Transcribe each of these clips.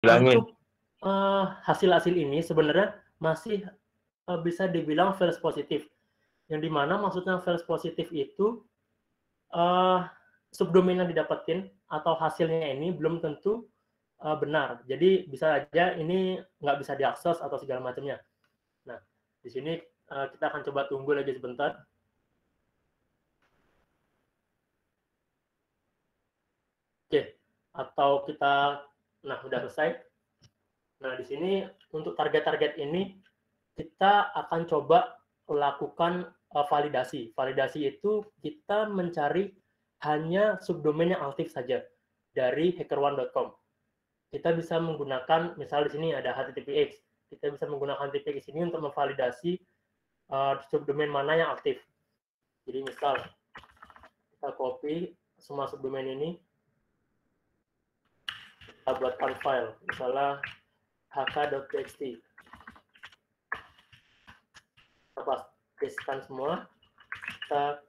Bilangin. Untuk hasil-hasil ini sebenarnya masih bisa dibilang false positif. Yang dimana maksudnya false positif itu subdomain yang didapetin atau hasilnya ini belum tentu benar. Jadi bisa aja ini nggak bisa diakses atau segala macamnya. Nah, di sini kita akan coba tunggu lagi sebentar. Oke, atau kita, nah udah selesai. Nah, di sini untuk target-target ini kita akan coba lakukan validasi. Validasi itu kita mencari hanya subdomain yang aktif saja dari hackerone.com. Kita bisa menggunakan, misal di sini ada HTTPX, kita bisa menggunakan HTTPX ini untuk memvalidasi subdomain mana yang aktif. Jadi misal kita copy semua subdomain ini, kita buatkan file, misalnya hk.txt. Kita pastikan semua, kita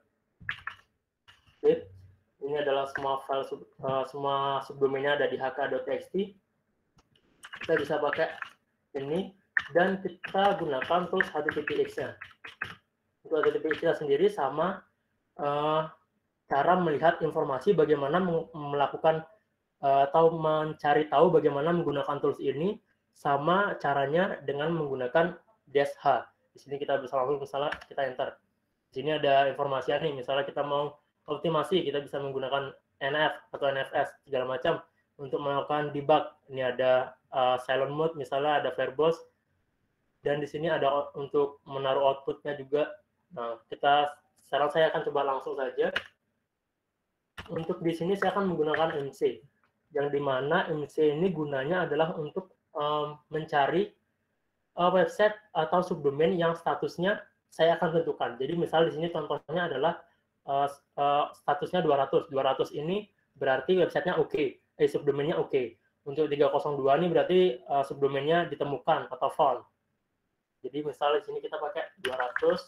klik. Ini adalah semua file semua subdomainnya ada di hk.txt. Kita bisa pakai ini dan kita gunakan tools HTTPX-nya. Untuk HTTPX-nya sendiri sama cara melihat informasi bagaimana melakukan atau mencari tahu bagaimana menggunakan tools ini sama caranya dengan menggunakan -h. Di sini kita bisa langsung misalnya kita enter. Di sini ada informasinya nih, misalnya kita mau optimasi, kita bisa menggunakan NF atau NFS segala macam untuk melakukan debug. Ini ada silent mode, misalnya ada firewalls, dan di sini ada untuk menaruh outputnya juga. Nah, sekarang saya akan coba langsung saja. Untuk di sini saya akan menggunakan MC, yang dimana MC ini gunanya adalah untuk mencari website atau subdomain yang statusnya saya akan tentukan. Jadi misal di sini contohnya adalah statusnya 200. 200 ini berarti websitenya oke, subdomainnya oke. Untuk 302 ini berarti subdomainnya ditemukan atau found. Jadi misal di sini kita pakai 200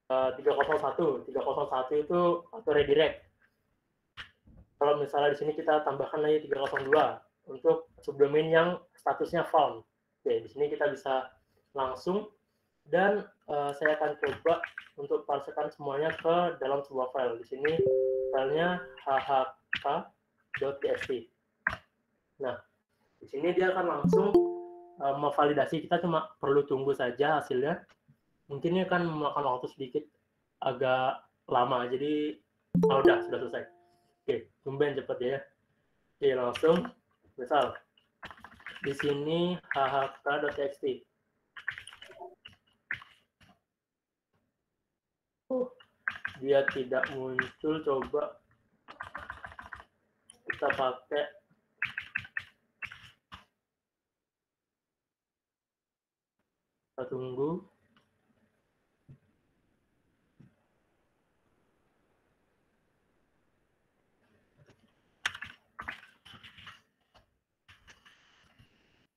301. 301 itu auto redirect. Kalau misalnya di sini kita tambahkan lagi 302 untuk subdomain yang statusnya found. Oke, di sini kita bisa langsung dan saya akan coba untuk parsekan semuanya ke dalam sebuah file. Di sini filenya hhk.txt. Nah, di sini dia akan langsung memvalidasi. Kita cuma perlu tunggu saja hasilnya. Mungkin ini akan memakan waktu sedikit agak lama. Jadi, udah sudah selesai. Oke, tumben cepat ya. Oke, langsung. Misal, di sini hhk.txt. Dia tidak muncul, coba kita pakai kita tunggu.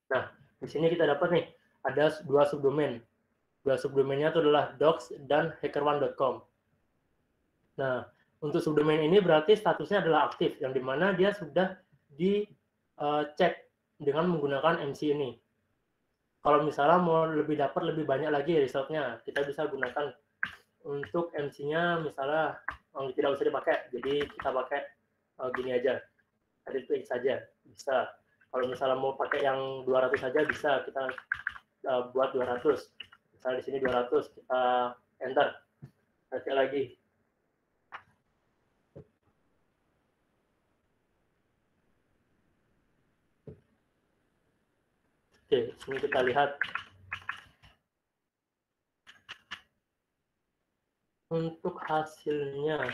Nah, di sini kita dapat nih ada dua subdomain. Dua subdomainnya itu adalah docs dan hackerone.com. Nah, untuk subdomain ini berarti statusnya adalah aktif, yang dimana dia sudah dicek dengan menggunakan MC ini. Kalau misalnya mau dapat lebih banyak lagi resultnya, kita bisa gunakan untuk MC-nya misalnya tidak usah dipakai, jadi kita pakai gini aja, edit saja bisa. Kalau misalnya mau pakai yang 200 saja bisa, kita buat 200. Misalnya di sini 200, kita enter. Nanti lagi. Oke, sini kita lihat. Untuk hasilnya.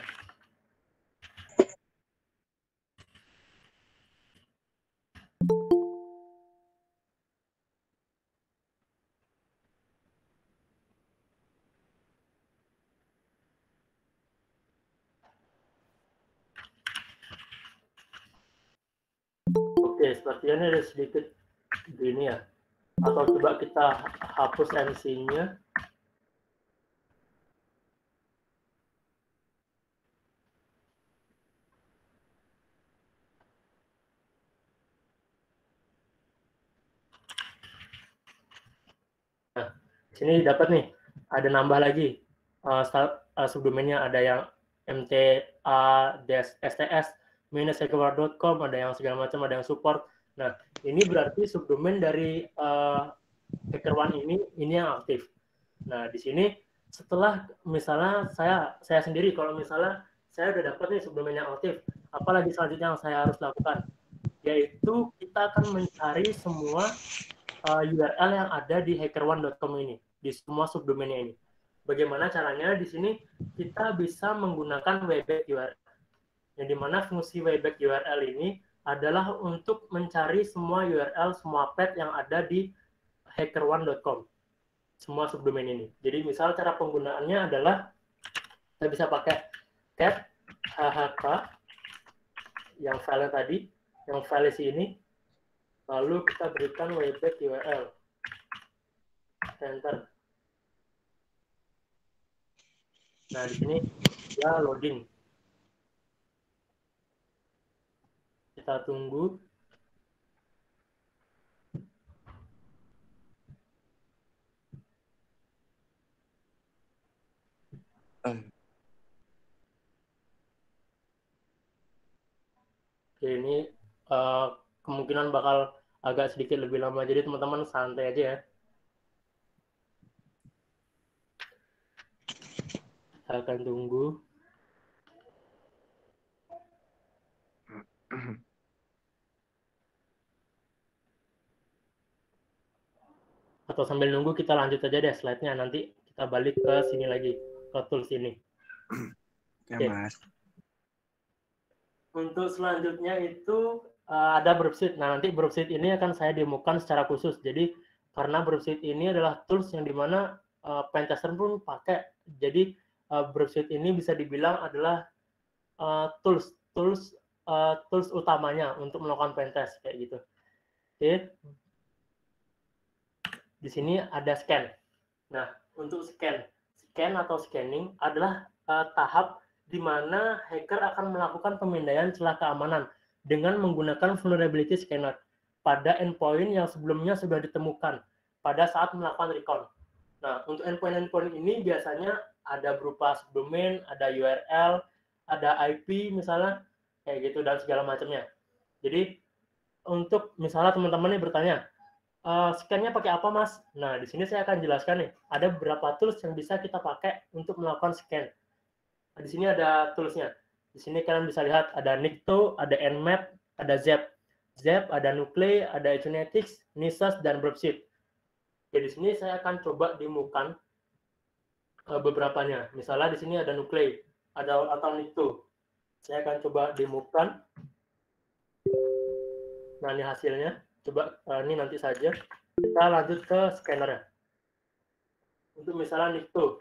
Oke, sepertinya ini ada sedikit gini ya. Atau coba kita hapus MC-nya. Sini dapat nih, ada nambah lagi subdomainnya, ada yang mta-sts-hackerone.com, ada yang segala macam, ada yang support. Nah, ini berarti subdomain dari HackerOne ini yang aktif. Nah, di sini setelah misalnya saya sendiri, kalau misalnya saya udah dapat nih subdomain yang aktif, apalagi selanjutnya yang saya harus lakukan? Yaitu kita akan mencari semua URL yang ada di hackerone.com ini, di semua subdomainnya ini. Bagaimana caranya? Di sini kita bisa menggunakan wayback URL. Yang dimana fungsi wayback URL ini adalah untuk mencari semua URL, semua path yang ada di hackerone.com, semua subdomain ini. Jadi misal cara penggunaannya adalah kita bisa pakai cat hhk yang file tadi, yang file ini, lalu kita berikan wayback URL, enter. Nah, di sini ya loading. Kita tunggu. Oke, ini kemungkinan bakal agak sedikit lebih lama, jadi teman-teman santai aja ya. Saya akan tunggu. Atau sambil nunggu kita lanjut aja deh slide-nya, nanti kita balik ke sini lagi, ke tools ini. Ya, Oke. Mas. Untuk selanjutnya itu ada Burpsuite. Nah, nanti Burpsuite ini akan saya demokan secara khusus. Jadi karena Burpsuite ini adalah tools yang dimana pentester pun pakai. Jadi Burpsuite ini bisa dibilang adalah tools utamanya untuk melakukan pentest kayak gitu. Oke. Di sini ada scan. Nah, untuk scan atau scanning adalah tahap di mana hacker akan melakukan pemindaian celah keamanan dengan menggunakan vulnerability scanner pada endpoint yang sebelumnya sudah ditemukan pada saat melakukan recon. Nah, untuk endpoint ini biasanya ada berupa subdomain, ada URL, ada IP misalnya, kayak gitu, dan segala macamnya. Jadi, untuk misalnya teman-teman nih bertanya, scan-nya pakai apa, Mas? Nah, di sini saya akan jelaskan nih, ada beberapa tools yang bisa kita pakai untuk melakukan scan. Nah, di sini ada toolsnya. Di sini kalian bisa lihat ada Nikto, ada Nmap, ada Zep. Zep, ada Nuclei, ada Etunetics, Nisus, dan Burpsuite. Jadi di sini saya akan coba demokan beberapanya. Misalnya di sini ada Nuclei, ada atau Nikto. Saya akan coba demokan. Nah, ini hasilnya. Coba ini nanti saja. Kita lanjut ke scannernya. Untuk misalnya Nikto,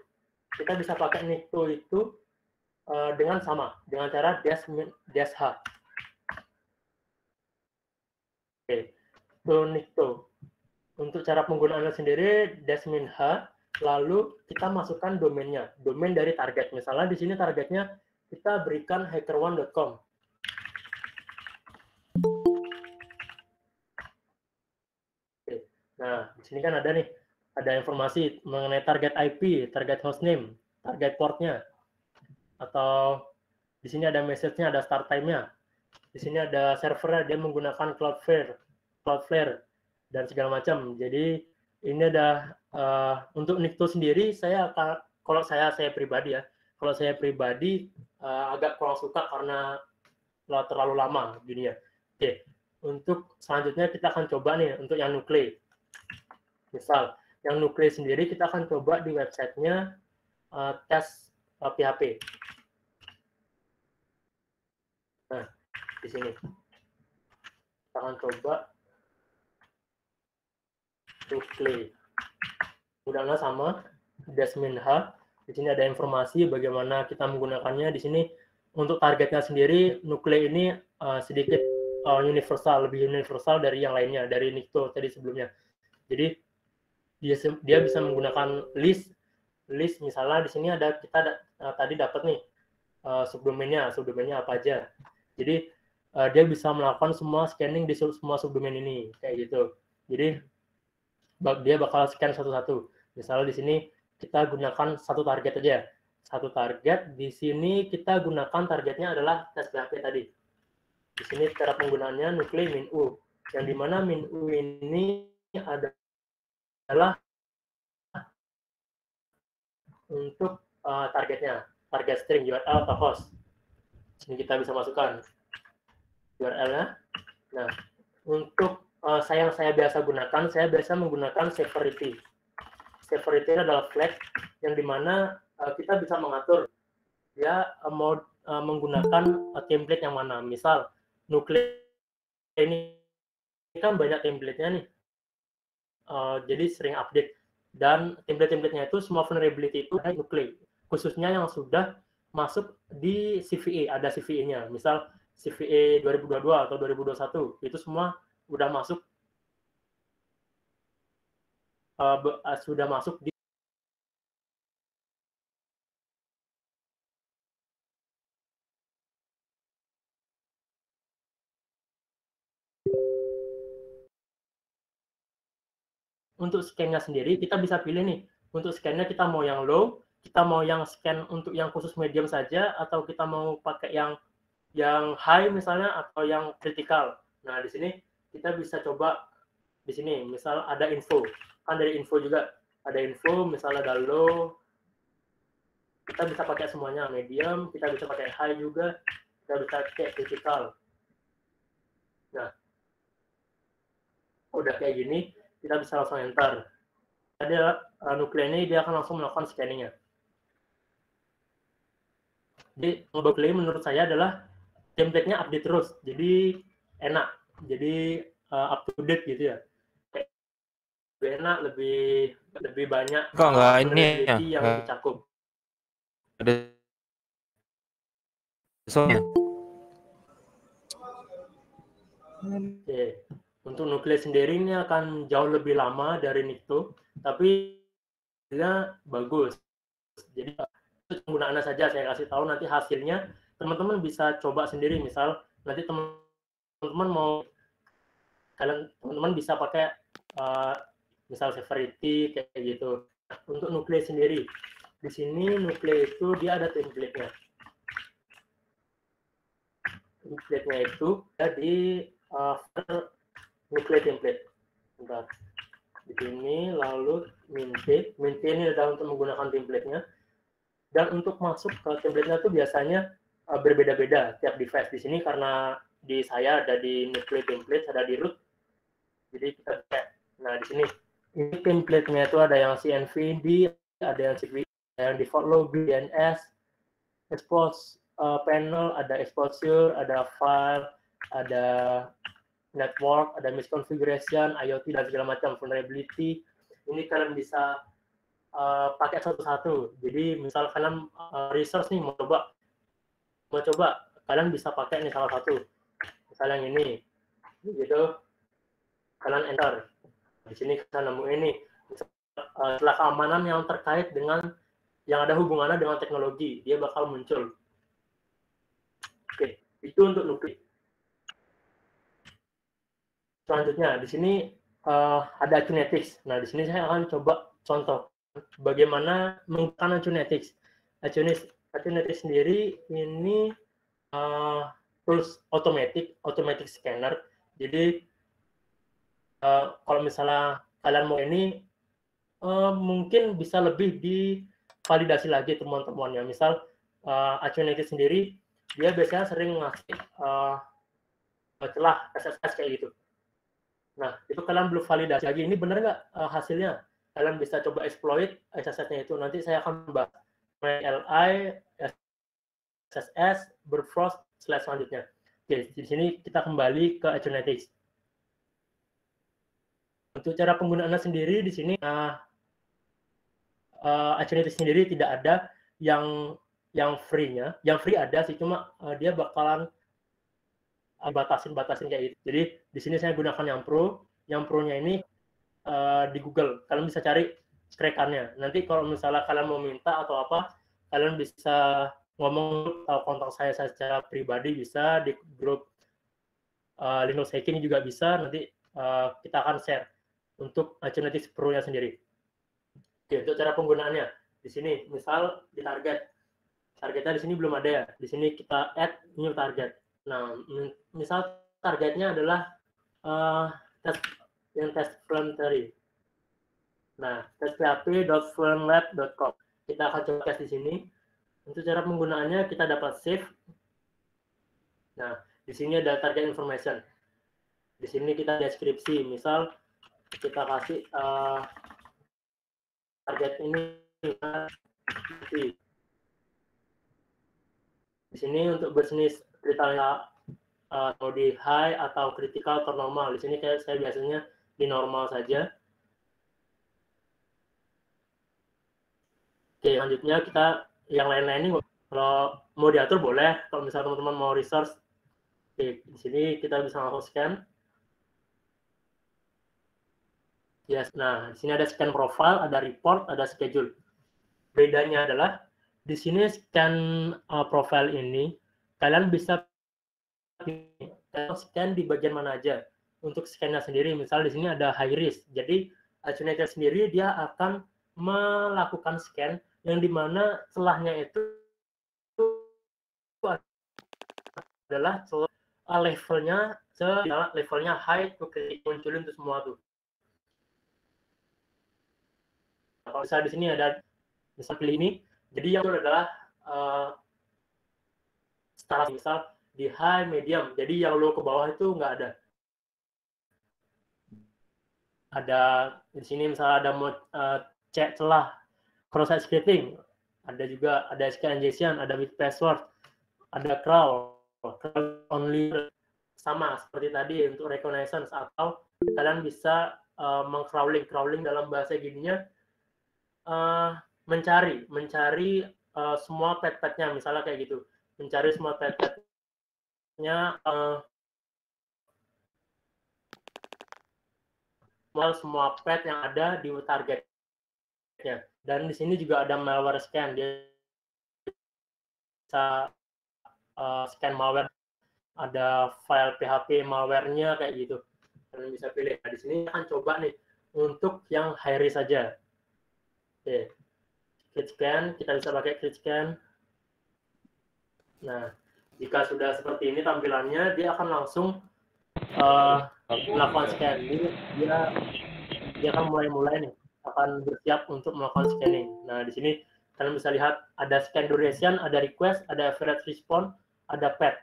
kita bisa pakai Nikto itu dengan sama, dengan cara -h. Oke, itu Nikto. Untuk cara penggunaannya sendiri, -h, lalu kita masukkan domainnya, domain dari target. Misalnya di sini targetnya kita berikan hackerone.com. Oke. Nah, di sini kan ada nih, ada informasi mengenai target IP, target hostname, target portnya, atau di sini ada message-nya, ada start time-nya. Di sini ada servernya, dia menggunakan Cloudflare dan segala macam. Jadi ini ada untuk Nikto sendiri, saya akan, kalau saya pribadi ya, kalau saya pribadi agak kurang suka karena terlalu lama gini ya. Oke, untuk selanjutnya kita akan coba nih untuk yang Nuclei. Misal yang Nuclei sendiri kita akan coba di websitenya tes PHP. Nah, di sini kita akan coba Nuclei. Mudahnya sama, -h. Di sini ada informasi bagaimana kita menggunakannya. Di sini untuk targetnya sendiri, Nuclei ini sedikit universal, lebih universal dari yang lainnya, dari Nikto tadi sebelumnya. Jadi dia bisa menggunakan list misalnya di sini ada kita tadi dapat nih subdomainnya apa aja. Jadi dia bisa melakukan semua scanning di semua subdomain ini kayak gitu. Jadi dia bakal scan satu-satu. Misal di sini kita gunakan satu target aja. Satu target, di sini kita gunakan targetnya adalah tes PHP tadi. Di sini cara penggunaannya nuclei min u, yang dimana min u ini adalah untuk targetnya, target string URL atau host. Sini kita bisa masukkan URL-nya. Nah, untuk yang saya biasa gunakan, saya biasa menggunakan severity. Severity adalah flag yang dimana kita bisa mengatur dia mau menggunakan template yang mana. Misal, nuclei ini kan banyak template-nya nih, jadi sering update. Dan template-templatenya itu semua vulnerability itu ada nuclei, khususnya yang sudah masuk di CVE, ada CVE-nya. Misal CVE 2022 atau 2021, itu semua sudah masuk di untuk scan-nya sendiri kita bisa pilih nih. Untuk scan-nya kita mau yang low, kita mau yang scan untuk yang khusus medium saja, atau kita mau pakai yang high misalnya, atau yang critical. Nah, di sini kita bisa coba di sini, misal ada info. Kan dari info juga ada info, misal ada low, kita bisa pakai semuanya, medium, kita bisa pakai high juga, kita bisa pakai critical. Nah, udah kayak gini, kita bisa langsung enter. Ada nuclei ini, dia akan langsung melakukan scanning-nya. Jadi, nuclei menurut saya adalah template-nya update terus, jadi enak, jadi up to date gitu ya. Lebih enak, lebih banyak Kok nggak ini ya? yang dicakup. Ada soalnya. Oke. Untuk nuclei sendiri ini akan jauh lebih lama dari Nikto, tapi dia bagus. Jadi itu penggunaannya saja saya kasih tahu, nanti hasilnya teman-teman bisa coba sendiri. Misal nanti teman-teman mau, teman-teman bisa pakai misal severity kayak gitu. Untuk nuclei sendiri, di sini nuclei itu dia ada template-nya. Template-nya itu di nuclei template. Bentar. Di sini, lalu mintate. Mintate ini adalah untuk menggunakan template-nya. Dan untuk masuk ke template-nya itu biasanya berbeda-beda tiap device. Di sini karena di saya ada di nuclei template, ada di root. Jadi kita cek. Nah, di sini ini template-nya itu ada yang CNVD, ada yang CVD, ada yang default lobby, DNS, expose panel, ada exposure, ada file, ada network, ada misconfiguration, IoT, dan segala macam, vulnerability. Ini kalian bisa pakai satu-satu. Jadi misal kalian research nih, mau coba, kalian bisa pakai nih salah satu. Misal yang ini, gitu, kalian enter. Di sini kalian nemu ini. Setelah keamanan yang terkait dengan, yang ada hubungannya dengan teknologi, dia bakal muncul. Oke, itu untuk nuclei. Selanjutnya, di sini ada Acunetics. Nah, di sini saya akan coba contoh bagaimana menggunakan Acunetics. Acunetics sendiri ini tools automatic scanner. Jadi kalau misalnya kalian mau ini, mungkin bisa lebih divalidasi lagi teman-temannya. Misal Acunetics sendiri, dia biasanya sering ngasih celah SSS kayak gitu. Nah, itu kalian belum validasi lagi, ini benar nggak hasilnya? Kalian bisa coba exploit SSS-nya itu. Nanti saya akan bahas MLI, SSS, Berfrost, slide selanjutnya. Oke, di sini kita kembali ke Acunetics. Untuk cara penggunaannya sendiri, di sini Acunetics sendiri tidak ada yang free-nya. Yang free ada sih, cuma dia bakalan batasin kayak gitu. Jadi di sini saya gunakan yang pro. Yang pro-nya ini di Google. Kalian bisa cari track-nya. Nanti kalau misalnya kalian mau minta atau apa, kalian bisa ngomong atau kontak saya secara pribadi, bisa di grup Linux Hacking juga bisa. Nanti kita akan share untuk Acunetics Pro-nya sendiri. Oke, untuk cara penggunaannya, di sini misal di targetnya di sini belum ada ya, di sini kita add new target. Nah, misal targetnya adalah test voluntary. Nah, test.php.fluentlab.com. Kita akan coba tes di sini. Untuk cara penggunaannya kita dapat save. Nah, di sini ada target information. Di sini kita deskripsi. Misal kita kasih target ini. Di sini untuk bisnis ceritanya mau di high atau critical atau normal. Di sini saya biasanya di normal saja. Oke, selanjutnya kita yang lain-lain ini kalau mau diatur boleh. Kalau misalnya teman-teman mau resource, oke, di sini kita bisa langsung scan. Yes, nah di sini ada scan profile, ada report, ada schedule. Bedanya adalah di sini scan profile ini kalian bisa scan di bagian mana aja. Untuk scannya sendiri, misal di sini ada high risk. Jadi Accumulator sendiri dia akan melakukan scan yang dimana celahnya itu adalah levelnya high to critical, munculin itu semua tuh. Kalau misalnya di sini ada misal pilih ini, jadi yang itu adalah setara misal di high, medium, jadi yang low ke bawah itu nggak ada. Ada di sini misalnya ada mode cek celah, cross-site scripting, ada juga ada SQL injection, ada with password, ada crawl only, sama seperti tadi untuk reconnaissance, atau kalian bisa crawling dalam bahasa gininya mencari semua pet-petnya, misalnya kayak gitu, mencari semua pet-petnya semua pet yang ada di targetnya. Dan di sini juga ada malware scan, dia bisa scan malware, ada file PHP malware-nya kayak gitu. Kalian bisa pilih. Nah, di sini akan coba nih untuk yang high risk saja. Oke, crit scan, kita bisa pakai crit scan. Nah, jika sudah seperti ini tampilannya, dia akan langsung melakukan scan. Dia akan mulai nih, akan bersiap untuk melakukan scanning. Nah, di sini kalian bisa lihat ada scan duration, ada request, ada average response, ada pet.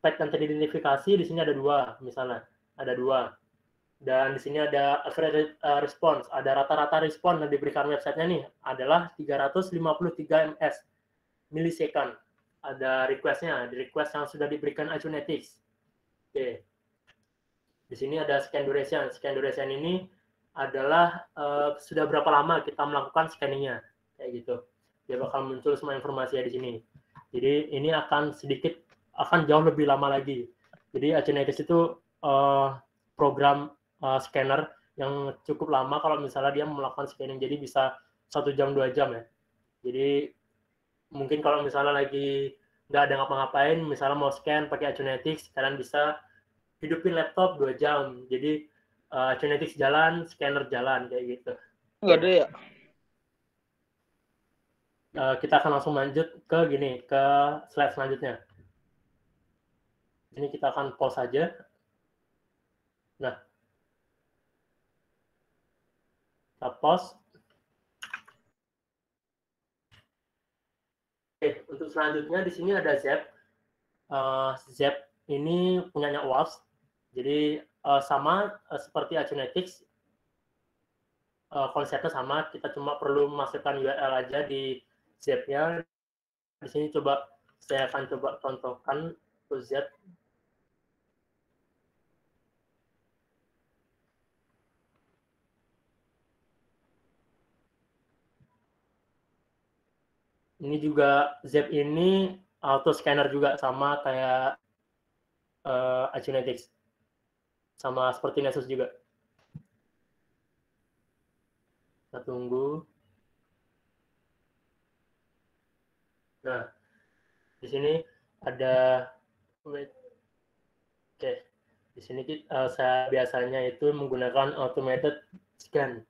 Pet yang teridentifikasi di sini ada 2, misalnya. Ada 2. Dan di sini ada average response, ada rata-rata respon yang diberikan websitenya nih adalah 353 ms millisecond. Ada requestnya, di request yang sudah diberikan Accunetics. Oke. Di sini ada scan duration. Scan duration ini adalah sudah berapa lama kita melakukan scanningnya, kayak gitu. Dia bakal muncul semua informasi di sini. Jadi ini akan jauh lebih lama lagi. Jadi Accunetics itu program scanner yang cukup lama kalau misalnya dia melakukan scanning, jadi bisa 1 jam 2 jam ya. Jadi mungkin kalau misalnya lagi nggak ada ngapa-ngapain, misalnya mau scan pakai Accunetics, kalian bisa hidupin laptop 2 jam. Jadi Accunetics jalan, scanner jalan, kayak gitu. Nggak ada ya? Kita akan langsung lanjut ke slide selanjutnya. Ini kita akan pause saja. Nah, kita pause. Oke, untuk selanjutnya di sini ada Zep. Zep ini punyanya WASP. Jadi sama seperti Accunetics, konsepnya sama. Kita cuma perlu memasukkan URL aja di Zep-nya. Di sini saya akan coba contohkan untuk Zep. Ini juga Zep ini auto scanner juga, sama kayak Accunetics, sama seperti Nessus juga. Kita tunggu. Nah, di sini ada Oke, di sini saya biasanya itu menggunakan automated scan.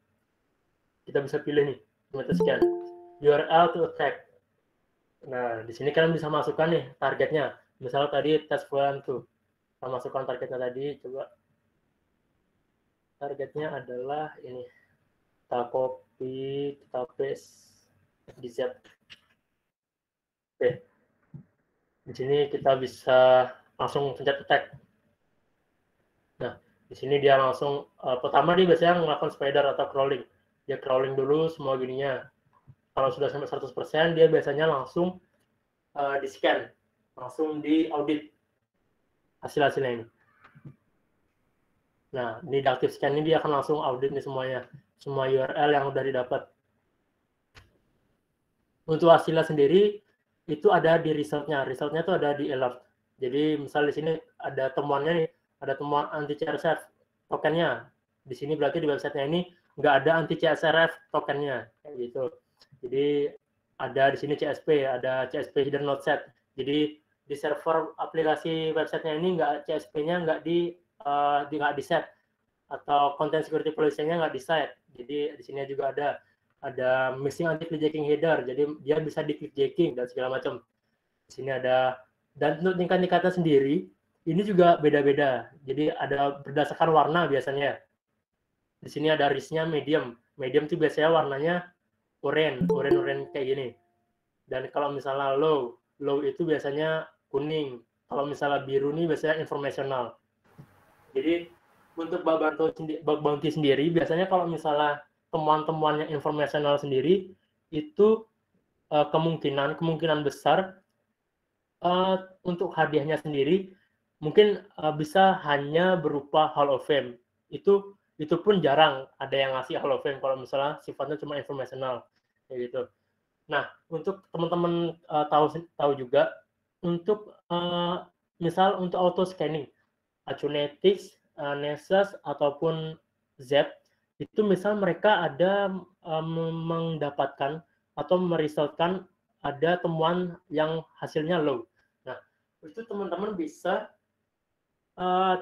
Kita bisa pilih nih, method scan. URL to attack. Nah, di sini kalian bisa masukkan nih targetnya. Misal tadi test 1 tuh. Kita masukkan targetnya tadi, coba. Targetnya adalah ini. Kita copy, kita paste di Z. Oke. Di sini kita bisa langsung pencet attack. Nah, di sini dia langsung pertama dia biasanya melakukan spider atau crawling. Dia crawling dulu semua gininya. Kalau sudah sampai 100%, dia biasanya langsung di-scan, langsung di-audit hasil-hasilnya ini. Nah, di active scan ini dia akan langsung audit nih semuanya. Semua URL yang udah didapat. Untuk hasilnya sendiri, itu ada di result-nya. Result-nya itu ada di alert. Jadi, misal di sini ada temuannya nih, ada temuan anti-CSRF tokennya. Di sini berarti di website-nya ini nggak ada anti-CSRF tokennya. Kayak gitu. Jadi, ada di sini CSP, ada CSP hidden not set. Jadi, di server aplikasi website-nya ini nggak CSP-nya nggak di set. Atau content security policy-nya nggak di-set. Jadi, di sini juga ada missing anti-clickjacking header, jadi dia bisa di-clickjacking dan segala macam. Di sini ada, dan untuk tingkat-tingkatnya sendiri, ini juga beda-beda. Jadi ada berdasarkan warna biasanya. Di sini ada risk-nya medium. Medium itu biasanya warnanya oranye kayak gini. Dan kalau misalnya low itu biasanya kuning. Kalau misalnya biru ini biasanya informational. Jadi untuk bug bounty sendiri, biasanya kalau misalnya temuan-temuan yang informasional sendiri itu kemungkinan besar untuk hadiahnya sendiri mungkin bisa hanya berupa Hall of Fame. Itu pun jarang ada yang ngasih Hall of Fame kalau misalnya sifatnya cuma informasional kayak gitu. Nah, untuk teman-teman tahu juga untuk misal untuk auto scanning, Acunetics, Nessus ataupun Z itu misal mereka ada mendapatkan atau meresultkan ada temuan yang hasilnya low. Nah, itu teman-teman bisa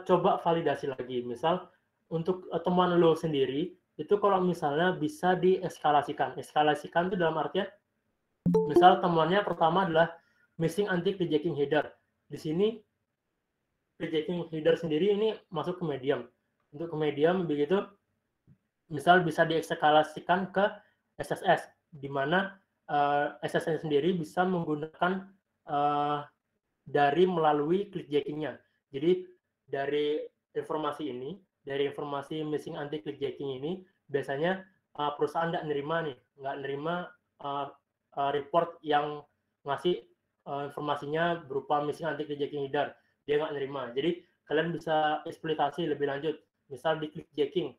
coba validasi lagi. Misal untuk temuan low sendiri itu kalau misalnya bisa dieskalasikan. Eskalasikan itu dalam artian misal temuannya pertama adalah missing anti-clickjacking header. Di sini clickjacking header sendiri ini masuk ke medium. Untuk ke medium begitu misal bisa dieskalasikan ke SSS, di mana SSS sendiri bisa menggunakan dari melalui clickjacking-nya. Jadi dari informasi ini, dari informasi missing anti clickjacking ini, biasanya perusahaan nggak nerima report yang ngasih informasinya berupa missing anti clickjacking header. Dia nggak nerima. Jadi kalian bisa eksploitasi lebih lanjut. Misal di clickjacking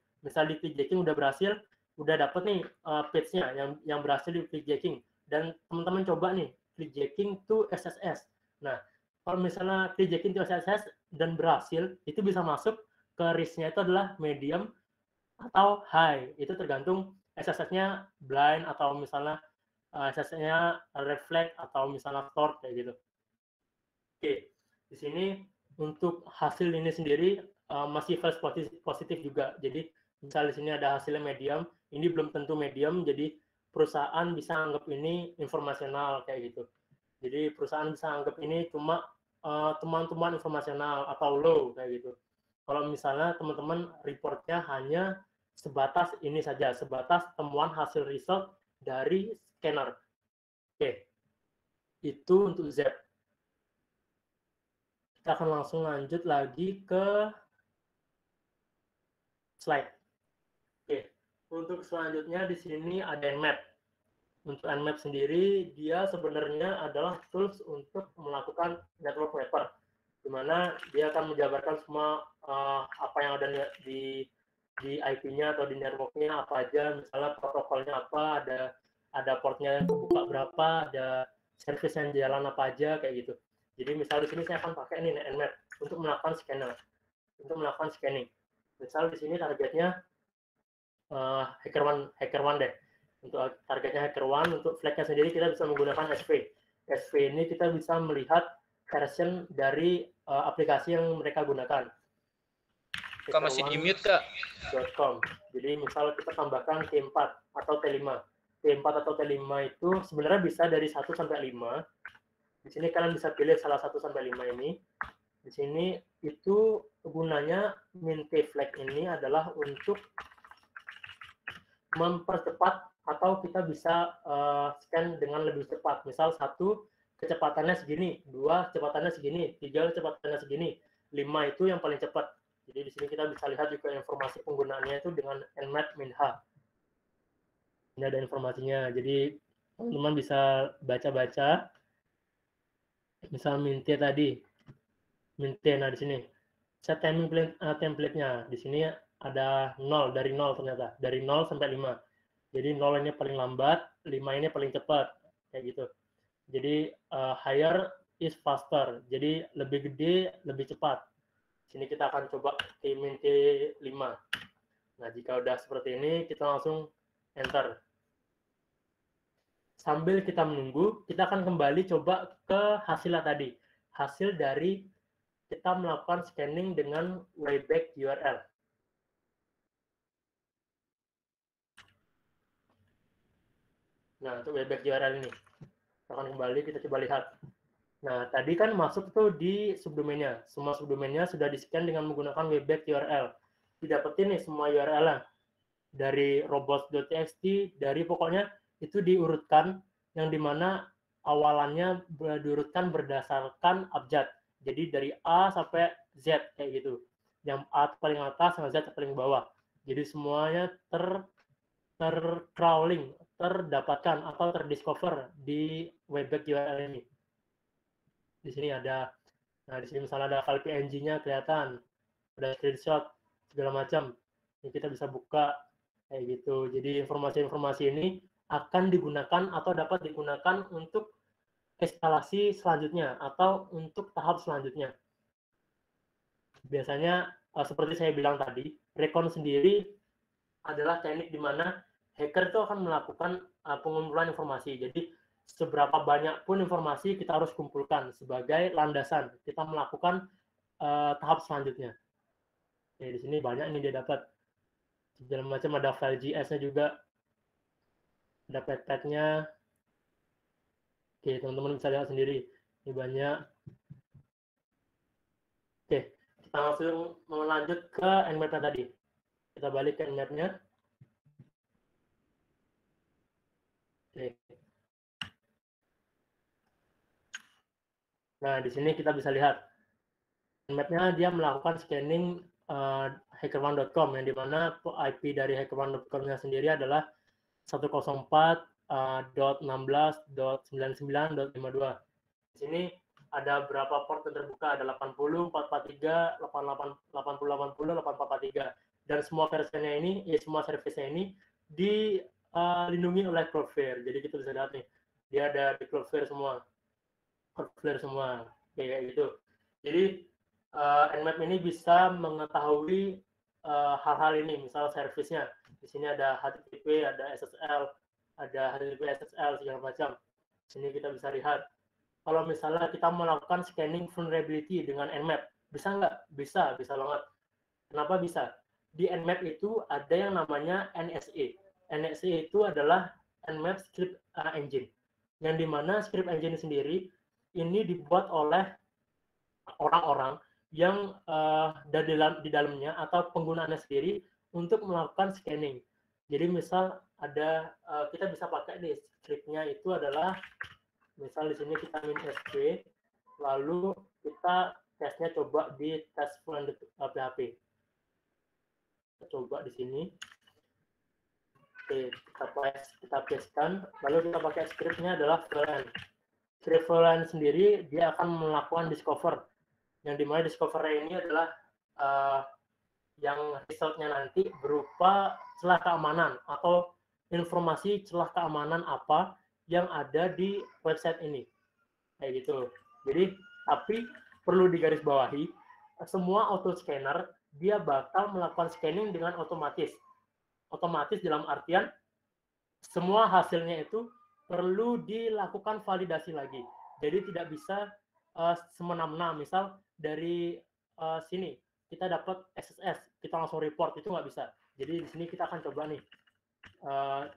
udah berhasil, udah dapet nih page-nya yang berhasil di clickjacking, dan teman-teman coba nih clickjacking to SSS. Nah, kalau misalnya clickjacking to SSS dan berhasil, itu bisa masuk ke risk-nya itu adalah medium atau high. Itu tergantung SSS-nya blind atau misalnya SSS-nya reflect atau misalnya stored kayak gitu. Oke, di sini untuk hasil ini sendiri masih false positif juga. Jadi misal di sini ada hasilnya medium, ini belum tentu medium, jadi perusahaan bisa anggap ini informasional kayak gitu. Jadi perusahaan bisa anggap ini cuma temuan-temuan informasional atau low kayak gitu. Kalau misalnya teman-teman reportnya hanya sebatas ini saja, sebatas temuan hasil result dari scanner. Oke, itu untuk Z. Kita akan langsung lanjut lagi ke slide. Oke, untuk selanjutnya di sini ada Nmap. Untuk Nmap sendiri, dia sebenarnya adalah tools untuk melakukan network mapper, di mana dia akan menjabarkan semua apa yang ada di IP-nya atau di network-nya apa aja, misalnya protokolnya apa, ada portnya yang kebuka berapa, ada service yang jalan apa aja kayak gitu. Jadi misal di sini saya akan pakai nih Nmap untuk melakukan scanning. Misal di sini targetnya HackerOne deh. Untuk targetnya HackerOne, untuk flag-nya sendiri kita bisa menggunakan SV. SV ini kita bisa melihat version dari aplikasi yang mereka gunakan. Kak masih di mute, Kak. .com. Jadi misal kita tambahkan T4 atau T5. T4 atau T5 itu sebenarnya bisa dari 1 sampai 5. Di sini kalian bisa pilih salah 1 sampai 5 ini. Di sini itu gunanya min T flag ini adalah untuk mempercepat atau kita bisa scan dengan lebih cepat. Misal 1 kecepatannya segini, 2 kecepatannya segini, 3 kecepatannya segini, 5 itu yang paling cepat. Jadi di sini kita bisa lihat juga informasi penggunaannya itu dengan nmap min h. Ini ada informasinya. Jadi teman-teman bisa baca-baca. Misal min T tadi, min T, nah di sini set timing template-nya. Di sini ada 0, dari 0 ternyata, dari 0 sampai 5. Jadi 0 ini paling lambat, 5 ini paling cepat, kayak gitu. Jadi higher is faster, jadi lebih gede, lebih cepat. Sini kita akan coba min T5. Nah, jika udah seperti ini, kita langsung enter. Sambil kita menunggu, kita akan kembali coba ke hasilnya tadi. Hasil dari kita melakukan scanning dengan Wayback URL. Nah, untuk Wayback URL ini. Kita akan kembali, kita coba lihat. Nah, tadi kan masuk tuh di subdomainnya. Semua subdomainnya sudah di-scan dengan menggunakan Wayback URL. Didapetin nih semua URL-nya. Dari robots.txt, dari pokoknya itu diurutkan, yang dimana awalannya diurutkan berdasarkan abjad. Jadi dari A sampai Z, kayak gitu. Yang A paling atas, sama Z paling bawah. Jadi semuanya tercrawling, terdapatkan atau terdiscover di Wayback URL ini. Di sini ada, nah di sini misalnya ada file PNG-nya kelihatan, ada screenshot segala macam. Ini kita bisa buka kayak gitu. Jadi informasi-informasi ini akan digunakan atau dapat digunakan untuk eskalasi selanjutnya atau untuk tahap selanjutnya. Biasanya seperti saya bilang tadi, recon sendiri adalah teknik di mana hacker itu akan melakukan pengumpulan informasi. Jadi seberapa banyak pun informasi kita harus kumpulkan sebagai landasan kita melakukan tahap selanjutnya. Ya, di sini banyak ini dia dapat. Segala macam, ada file JS-nya juga, ada pet-petnya. Oke, teman-teman bisa lihat sendiri. Ini banyak. Oke, kita langsung melanjut ke nmap-nya tadi. Kita balik ke nmap-nya. Oke. Nah, di sini kita bisa lihat nmap-nya dia melakukan scanning hackerone.com, yang dimana IP dari hackerone.com-nya sendiri adalah 104.16.99.52. Di sini ada berapa port yang terbuka? Ada 80, 443, 88, 80, 80, 8443. Dan semua versinya ini, ya semua service-nya ini dilindungi oleh Cloudflare. Jadi kita bisa lihat nih, dia ada di Cloudflare semua. Cloudflare semua, kayak gitu. Jadi nmap ini bisa mengetahui hal-hal ini, misal service-nya. Di sini ada HTTP, ada SSL, ada HTTP, SSL, segala macam. Di sini kita bisa lihat. Kalau misalnya kita melakukan scanning vulnerability dengan nmap, bisa nggak? Bisa banget. Kenapa bisa? Di nmap itu ada yang namanya NSA. NSA itu adalah nmap script engine, yang dimana script engine sendiri ini dibuat oleh orang-orang yang di dalamnya atau penggunaannya sendiri untuk melakukan scanning. Jadi misal ada kita bisa pakai nih scriptnya itu adalah misal di sini kita min sp, lalu kita tesnya coba di test.php. Kita coba di sini. Oke, kita pastekan, lalu kita pakai scriptnya adalah VLAN. Script VLAN sendiri dia akan melakukan discover, yang dimana discover ini adalah yang resultnya nanti berupa celah keamanan atau informasi celah keamanan apa yang ada di website ini, kayak gitu. Jadi tapi perlu digarisbawahi, semua auto scanner dia bakal melakukan scanning dengan otomatis dalam artian semua hasilnya itu perlu dilakukan validasi lagi. Jadi tidak bisa semena-mena, misal dari sini kita dapat SSS, kita langsung report, itu nggak bisa. Jadi di sini kita akan coba nih.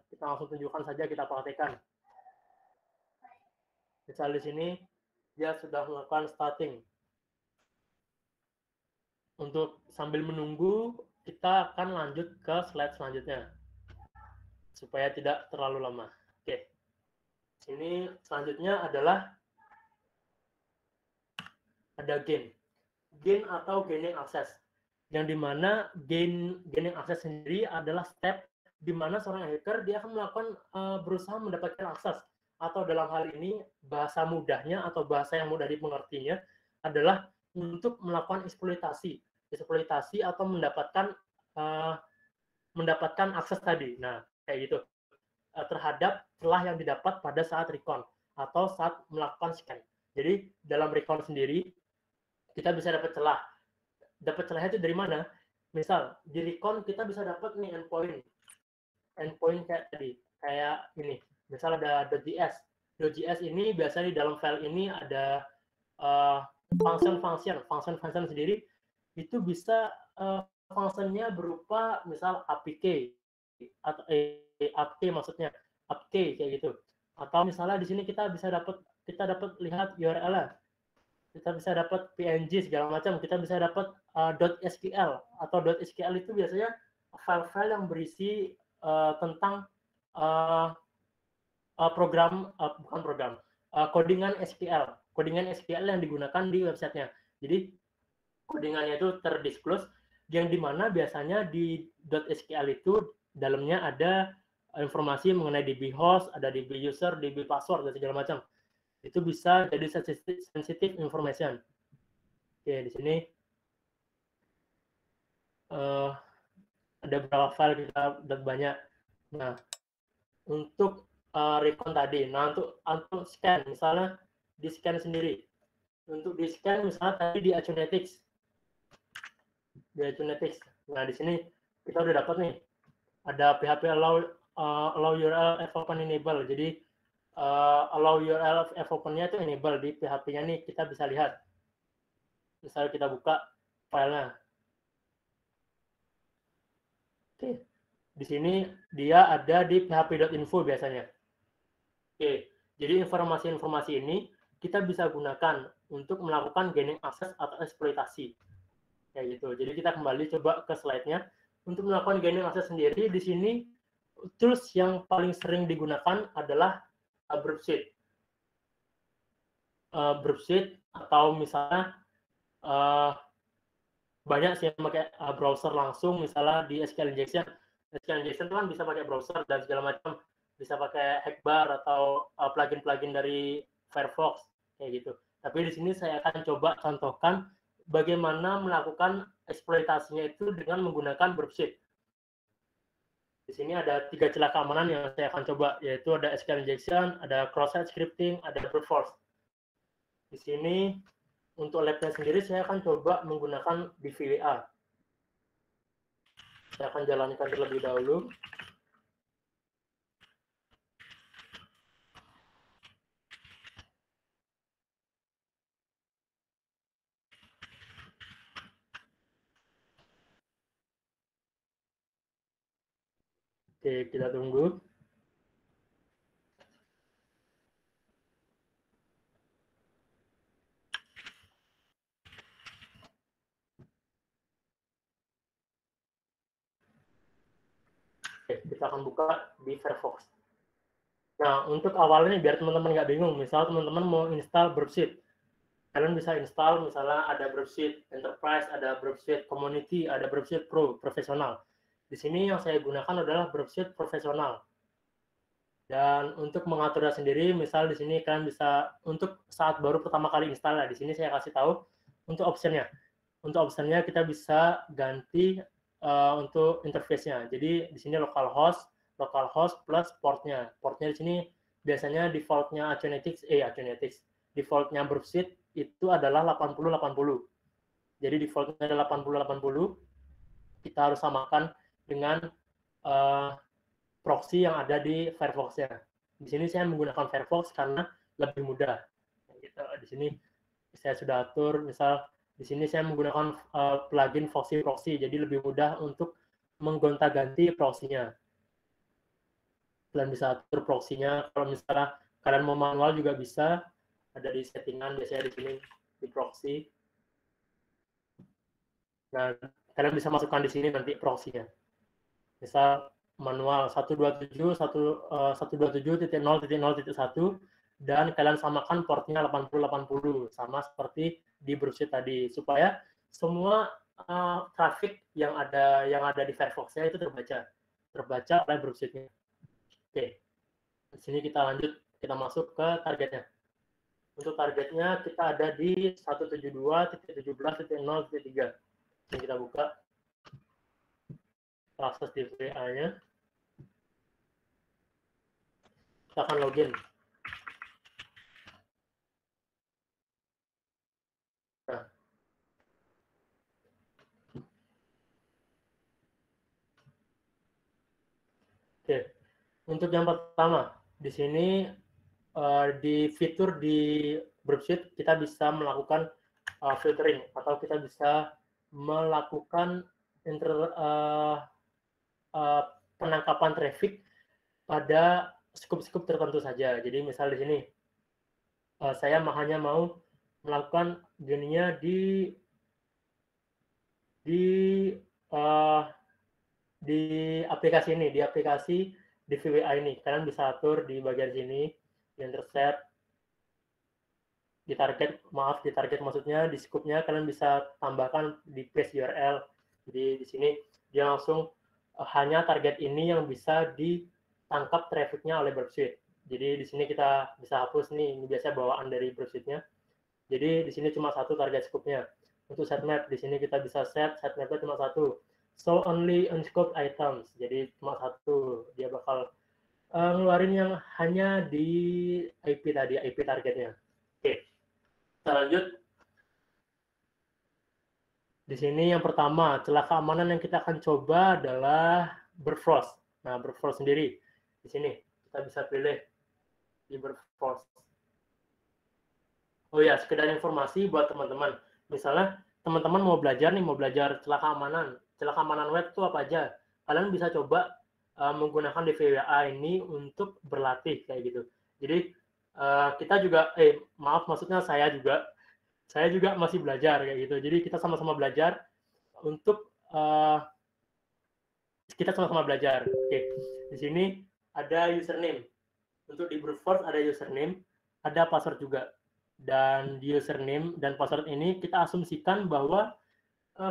kita langsung tunjukkan saja, kita praktekkan. Misal di sini dia sudah melakukan starting. Untuk sambil menunggu, kita akan lanjut ke slide selanjutnya supaya tidak terlalu lama. Oke. Sini selanjutnya adalah ada gain. Gain atau gaining access. Yang dimana gaining access sendiri adalah step di mana seorang hacker dia akan melakukan berusaha mendapatkan akses, atau dalam hal ini bahasa mudahnya atau bahasa yang mudah dimengertinya adalah untuk melakukan eksploitasi atau mendapatkan akses tadi. Nah, kayak gitu. Terhadap celah yang didapat pada saat recon atau saat melakukan scan. Jadi dalam recon sendiri kita bisa dapat celah. Dapat celahnya itu dari mana? Misal di recon kita bisa dapat nih endpoint kayak tadi, kayak ini. Misal ada .js. .js ini biasanya di dalam file ini ada function sendiri. Itu bisa fungsinya berupa misal apk atau apk maksudnya apk kayak gitu. Atau misalnya di sini kita dapat lihat URL-nya. Kita bisa dapat PNG segala macam, kita bisa dapat .sql atau .sql itu biasanya file-file yang berisi tentang codingan SQL yang digunakan di websitenya. Jadi codingannya itu terdisclose, yang dimana biasanya di .sql itu dalamnya ada informasi mengenai DB host, ada DB user, DB password dan segala macam. Itu bisa jadi sensitive information. Oke, di sini ada beberapa file kita dapat banyak. Nah, untuk recon tadi, nah untuk scan, misalnya di scan sendiri. Untuk di scan misalnya tadi di Acuinetics. Nah, di sini kita udah dapat nih, ada PHP allow URL open enable. Jadi allow URL open-nya itu enable di PHP-nya nih, kita bisa lihat. Misalnya kita buka filenya. Oke, di sini dia ada di php.info biasanya. Oke, jadi informasi-informasi ini kita bisa gunakan untuk melakukan gaining access atau eksploitasi. Kayak gitu. Jadi kita kembali coba ke slide-nya. Untuk melakukan gaining access sendiri, di sini tools yang paling sering digunakan adalah Burpsuite. Burpsuite atau misalnya banyak sih yang pakai browser langsung, misalnya di SQL injection. SQL injection kan bisa pakai browser dan segala macam, bisa pakai Hackbar atau plugin-plugin dari Firefox kayak gitu. Tapi di sini saya akan coba contohkan bagaimana melakukan eksploitasinya itu dengan menggunakan Burpsuite. Di sini ada 3 celah keamanan yang saya akan coba, yaitu ada SQL injection, ada cross-site scripting, ada brute force. Di sini untuk lab-nya sendiri saya akan coba menggunakan DVWA. Saya akan jalankan terlebih dahulu. Oke, kita tunggu. Oke, kita akan buka di Firefox. Nah, untuk awalnya biar teman-teman nggak bingung, misal teman-teman mau install Burpsuite, kalian bisa install misalnya ada Burpsuite Enterprise, ada Burpsuite Community, ada Burpsuite Pro, Profesional. Di sini yang saya gunakan adalah Burpsuite Profesional. Dan untuk mengaturnya sendiri, misal di sini kalian bisa untuk saat baru pertama kali install, di sini saya kasih tahu untuk optionnya. Untuk optionnya kita bisa ganti untuk interface-nya. Jadi di sini localhost plus portnya. Portnya di sini biasanya defaultnya Acuinetics, defaultnya Burpsuite itu adalah 8080. Jadi defaultnya adalah 8080. Kita harus samakan dengan proxy yang ada di Firefox-nya. Di sini saya menggunakan Firefox karena lebih mudah. Di sini saya sudah atur, misal di sini saya menggunakan plugin Foxy Proxy, jadi lebih mudah untuk menggonta-ganti proxy-nya. Kalian bisa atur proxy-nya. Kalau misalnya kalian mau manual juga bisa, ada di settingan biasanya di sini di proxy. Nah, kalian bisa masukkan di sini nanti proxy-nya. Misal manual 127.0.0.1 dan kalian samakan portnya 8080 sama seperti di browser tadi supaya semua traffic yang ada di Firefox-nya itu terbaca oleh browsernya. Oke, di sini kita lanjut, kita masuk ke targetnya. Untuk targetnya kita ada di 172.17.0.3. Ini kita buka akses di VA-nya. Kita akan login. Nah, oke, untuk yang pertama di sini di fitur di Browser kita bisa melakukan filtering atau kita bisa melakukan penangkapan traffic pada scope-scope tertentu saja. Jadi misal di sini saya hanya mau melakukan gininya di aplikasi ini, di aplikasi di VWA ini. Kalian bisa atur di bagian sini, di intercept, di target maksudnya di scope-nya kalian bisa tambahkan di paste URL. Jadi di sini dia langsung hanya target ini yang bisa ditangkap traffic-nya oleh Browser. Jadi di sini kita bisa hapus nih, ini biasanya bawaan dari Browser-nya. Jadi di sini cuma satu target scope-nya. Untuk sitemap, di sini kita bisa set sitemap-nya cuma satu. So only unscoped items. Jadi cuma satu. Dia bakal ngeluarin yang hanya di IP tadi, IP targetnya. Oke. Kita lanjut. Di sini yang pertama, celah keamanan yang kita akan coba adalah Brute-Force. Nah, Brute-Force sendiri. Di sini kita bisa pilih di Brute-Force. Oh ya, sekedar informasi buat teman-teman. Misalnya teman-teman mau belajar celah keamanan. Celah keamanan web itu apa aja? Kalian bisa coba menggunakan DVWA ini untuk berlatih kayak gitu. Jadi kita juga, maksudnya saya juga masih belajar kayak gitu. Jadi kita sama-sama belajar untuk kita sama-sama belajar. Oke, di sini ada username. Untuk di Brute-Force ada username, ada password juga. Dan di username dan password ini kita asumsikan bahwa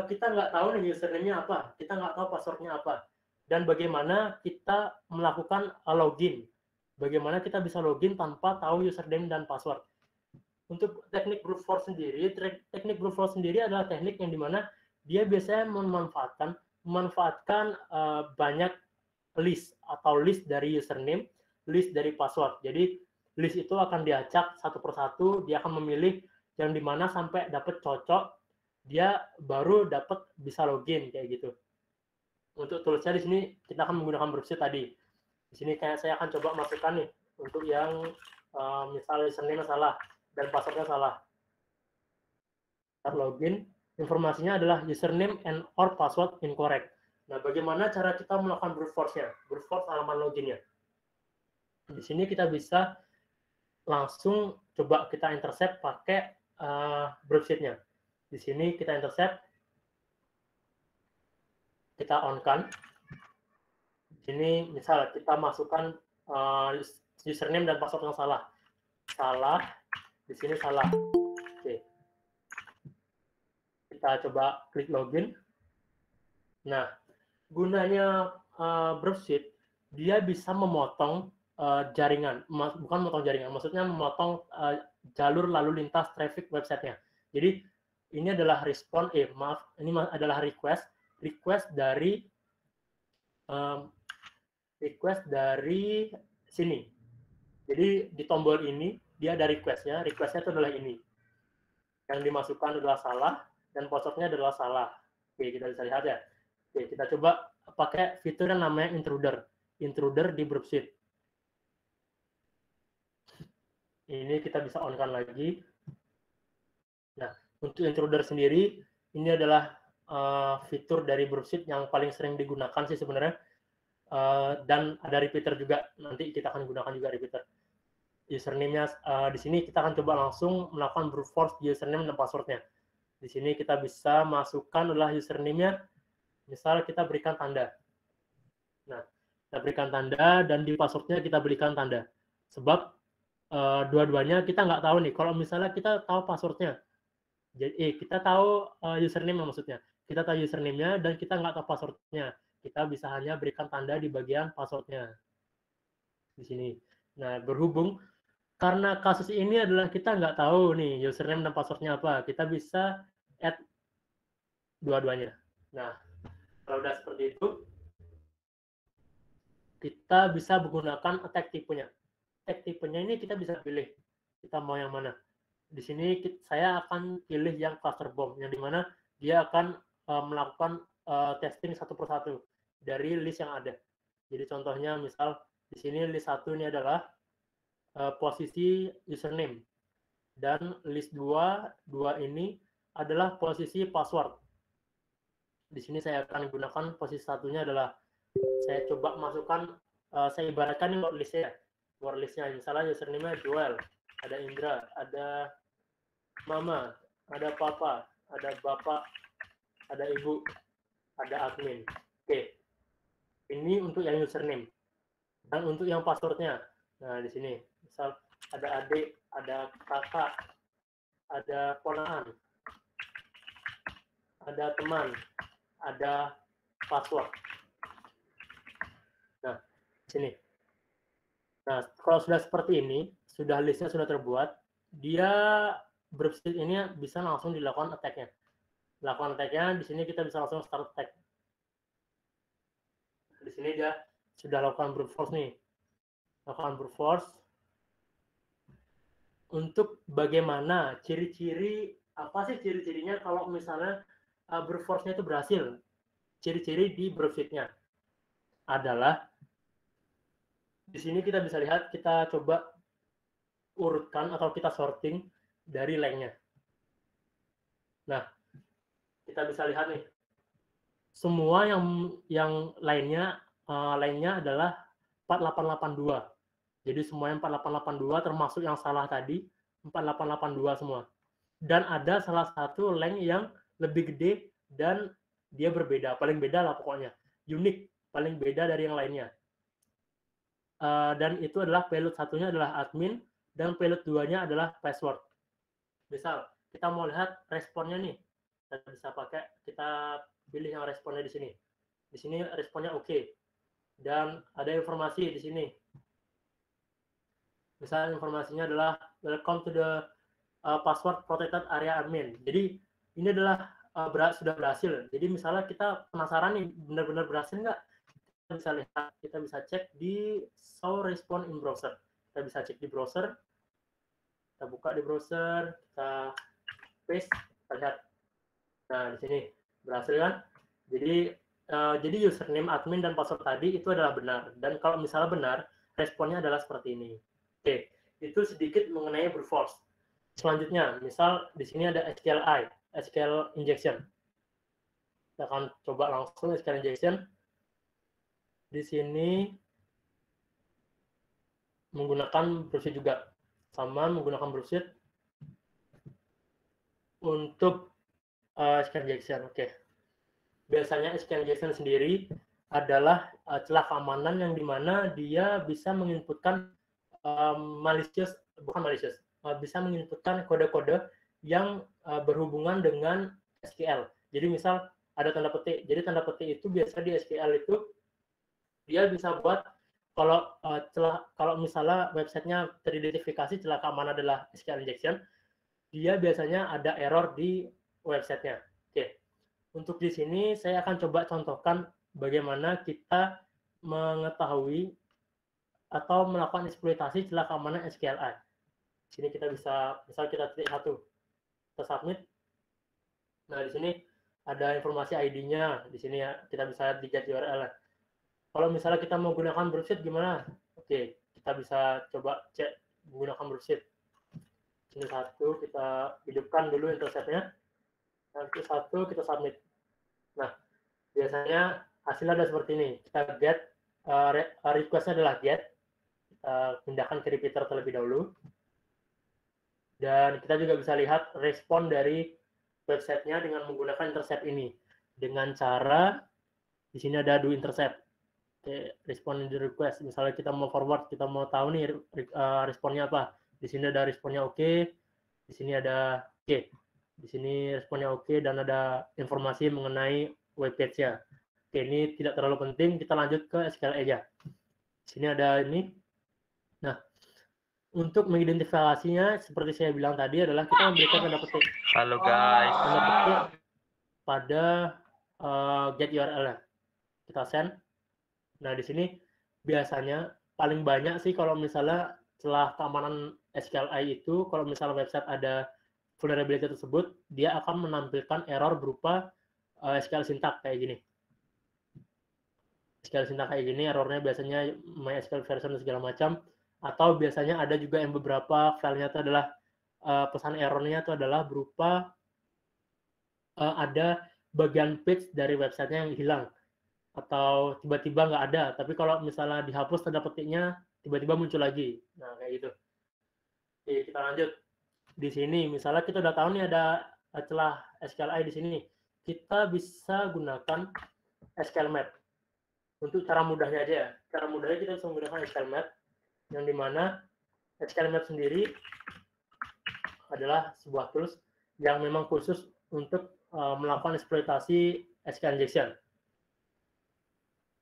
kita nggak tahu nih username-nya apa, kita nggak tahu password-nya apa, dan bagaimana kita melakukan login. Bagaimana kita bisa login tanpa tahu username dan password. Untuk teknik brute force sendiri adalah teknik yang dimana dia biasanya memanfaatkan banyak list dari username, list dari password. Jadi list itu akan diacak satu persatu, dia akan memilih yang dimana sampai dapat cocok, dia baru dapat bisa login kayak gitu. Untuk toolsnya di sini kita akan menggunakan browser tadi. Di sini kayak saya akan coba masukkan nih untuk yang misalnya username salah dan passwordnya salah. Start login, informasinya adalah username and or password incorrect. Nah, bagaimana cara kita melakukan brute force-nya? Brute force halaman loginnya. Di sini kita bisa langsung coba kita intercept pakai browser-nya. Di sini kita intercept, kita on-kan. Di sini misal kita masukkan username dan password yang salah. Di sini salah. Oke. Kita coba klik login. Nah, gunanya browser, dia bisa memotong jaringan, bukan memotong jaringan, maksudnya memotong jalur lalu lintas traffic websitenya. Jadi ini adalah ini adalah request dari sini. Jadi di tombol ini dia ada requestnya itu adalah ini. Yang dimasukkan adalah salah dan passwordnya adalah salah. Oke, kita bisa lihat ya. Oke, kita coba pakai fitur yang namanya intruder di browser. Ini kita bisa on-kan lagi. Nah, untuk intruder sendiri, ini adalah fitur dari browser yang paling sering digunakan sih sebenarnya. dan ada repeater juga, nanti kita akan gunakan juga repeater. Username-nya di sini kita akan coba langsung melakukan brute force di username dan password-nya. Di sini kita bisa masukkan adalah username-nya, misal kita berikan tanda. Nah, kita berikan tanda dan di password-nya kita berikan tanda. Sebab dua-duanya kita nggak tahu nih. Kalau misalnya kita tahu password-nya, jadi kita tahu username maksudnya. Kita tahu username-nya dan kita nggak tahu password-nya. Kita bisa hanya berikan tanda di bagian password-nya. Di sini. Nah, berhubung karena kasus ini adalah kita nggak tahu nih username dan password-nya apa, kita bisa add dua-duanya. Nah, kalau udah seperti itu, kita bisa menggunakan attack tipenya. Attack tipenya ini kita bisa pilih, kita mau yang mana. Di sini saya akan pilih yang cluster bomb, yang dimana dia akan melakukan testing satu persatu dari list yang ada. Jadi contohnya misal di sini list 1 ini adalah posisi username, dan list 2 ini adalah posisi password. Di sini saya akan gunakan posisi satunya adalah saya coba masukkan, saya ibaratkan ini word list-nya. Word list-nya misalnya username-nya Joel, ada Indra, ada Mama, ada Papa, ada Bapak, ada Ibu, ada admin. Oke. Ini untuk yang username. Dan untuk yang password-nya. Nah, di sini misal ada adik, ada kakak, ada ponakan, ada teman, ada password. Nah, sini. Nah, kalau sudah seperti ini, sudah listnya sudah terbuat, dia browser ini bisa langsung dilakukan attack-nya. Lakukan attack-nya, di sini kita bisa langsung start attack. Di sini dia sudah lakukan brute force nih. Lakukan brute force. Untuk bagaimana ciri-ciri, apa sih ciri-cirinya kalau misalnya brute force-nya itu berhasil? Ciri-ciri di browser-nya adalah di sini kita bisa lihat, kita coba urutkan atau kita sorting dari length-nya. Nah, kita bisa lihat nih, semua yang lainnya adalah 4882. Jadi semuanya 4882 termasuk yang salah tadi 4882 semua. Dan ada salah satu length yang lebih gede dan dia berbeda, paling beda lah pokoknya, unik, paling beda dari yang lainnya. Dan itu adalah payload satunya adalah admin dan payload 2-nya adalah password. Misal kita mau lihat responnya nih, kita bisa pakai, kita pilih yang responnya di sini. Di sini responnya oke. Dan ada informasi di sini. Misal informasinya adalah welcome to the password protected area admin. Jadi ini adalah sudah berhasil. Jadi misalnya kita penasaran nih, benar-benar berhasil nggak? Kita bisa lihat, kita bisa cek di show response in browser. Kita bisa cek di browser. Kita buka di browser, kita paste, kita lihat. Nah, di sini berhasil kan? Jadi username admin dan password tadi itu adalah benar. Dan kalau misalnya benar, responnya adalah seperti ini. Oke, itu sedikit mengenai brute force. Selanjutnya, misal di sini ada SQL injection. Kita akan coba langsung SQL injection. Di sini menggunakan browser juga, sama menggunakan browser untuk SQL injection. Oke. Biasanya SQL injection sendiri adalah celah keamanan yang dimana dia bisa menginputkan bisa menginputkan kode-kode yang berhubungan dengan SQL. Jadi misal ada tanda petik. Jadi tanda petik itu biasa di SQL itu dia bisa buat kalau misalnya websitenya teridentifikasi celah keamanan adalah SQL injection, dia biasanya ada error di websitenya. Oke. Untuk di sini saya akan coba contohkan bagaimana kita mengetahui atau melakukan eksploitasi celah keamanan SQLi. Di sini kita bisa, misal kita titik 1, kita submit. Nah, di sini ada informasi ID-nya. Di sini ya, kita bisa di get URL. Kalau misalnya kita mau gunakan browser gimana? Oke, kita bisa coba cek menggunakan browser. Ini 1, kita hidupkan dulu interceptnya. Nanti 1, kita submit. Nah, biasanya hasilnya ada seperti ini. Kita get request-nya adalah get. Kita pindahkan ke repeater terlebih dahulu. Dan kita juga bisa lihat respon dari website-nya dengan menggunakan intercept ini. Dengan cara, di sini ada do intercept. Oke, respon di request. Misalnya kita mau forward, kita mau tahu nih responnya apa. Di sini ada responnya oke. Di sini ada oke. Di sini responnya oke dan ada informasi mengenai web page-nya. Oke, ini tidak terlalu penting. Kita lanjut ke SQL aja. Di sini ada ini. Nah, untuk mengidentifikasinya, seperti saya bilang tadi adalah kita memberikan tanda petik. Halo guys. Tanda petik pada get URL-nya. Kita send. Nah, di sini biasanya paling banyak sih kalau misalnya celah keamanan SQLi itu, kalau misalnya website ada vulnerability tersebut, dia akan menampilkan error berupa SQL syntax kayak gini. SQL syntax kayak gini, errornya biasanya MySQL version dan segala macam. Atau biasanya ada juga yang beberapa filenya itu adalah pesan errornya itu adalah berupa ada bagian page dari websitenya yang hilang atau tiba-tiba nggak ada. Tapi kalau misalnya dihapus tanda petiknya tiba-tiba muncul lagi. Nah kayak gitu. Oke, kita lanjut. Di sini misalnya kita udah tahu nih ada celah SQLi di sini. Kita bisa gunakan SQL Map. Untuk cara mudahnya aja ya. Cara mudahnya kita bisa menggunakan SQL Map yang dimana SQL Map sendiri adalah sebuah tools yang memang khusus untuk melakukan eksploitasi SQL injection.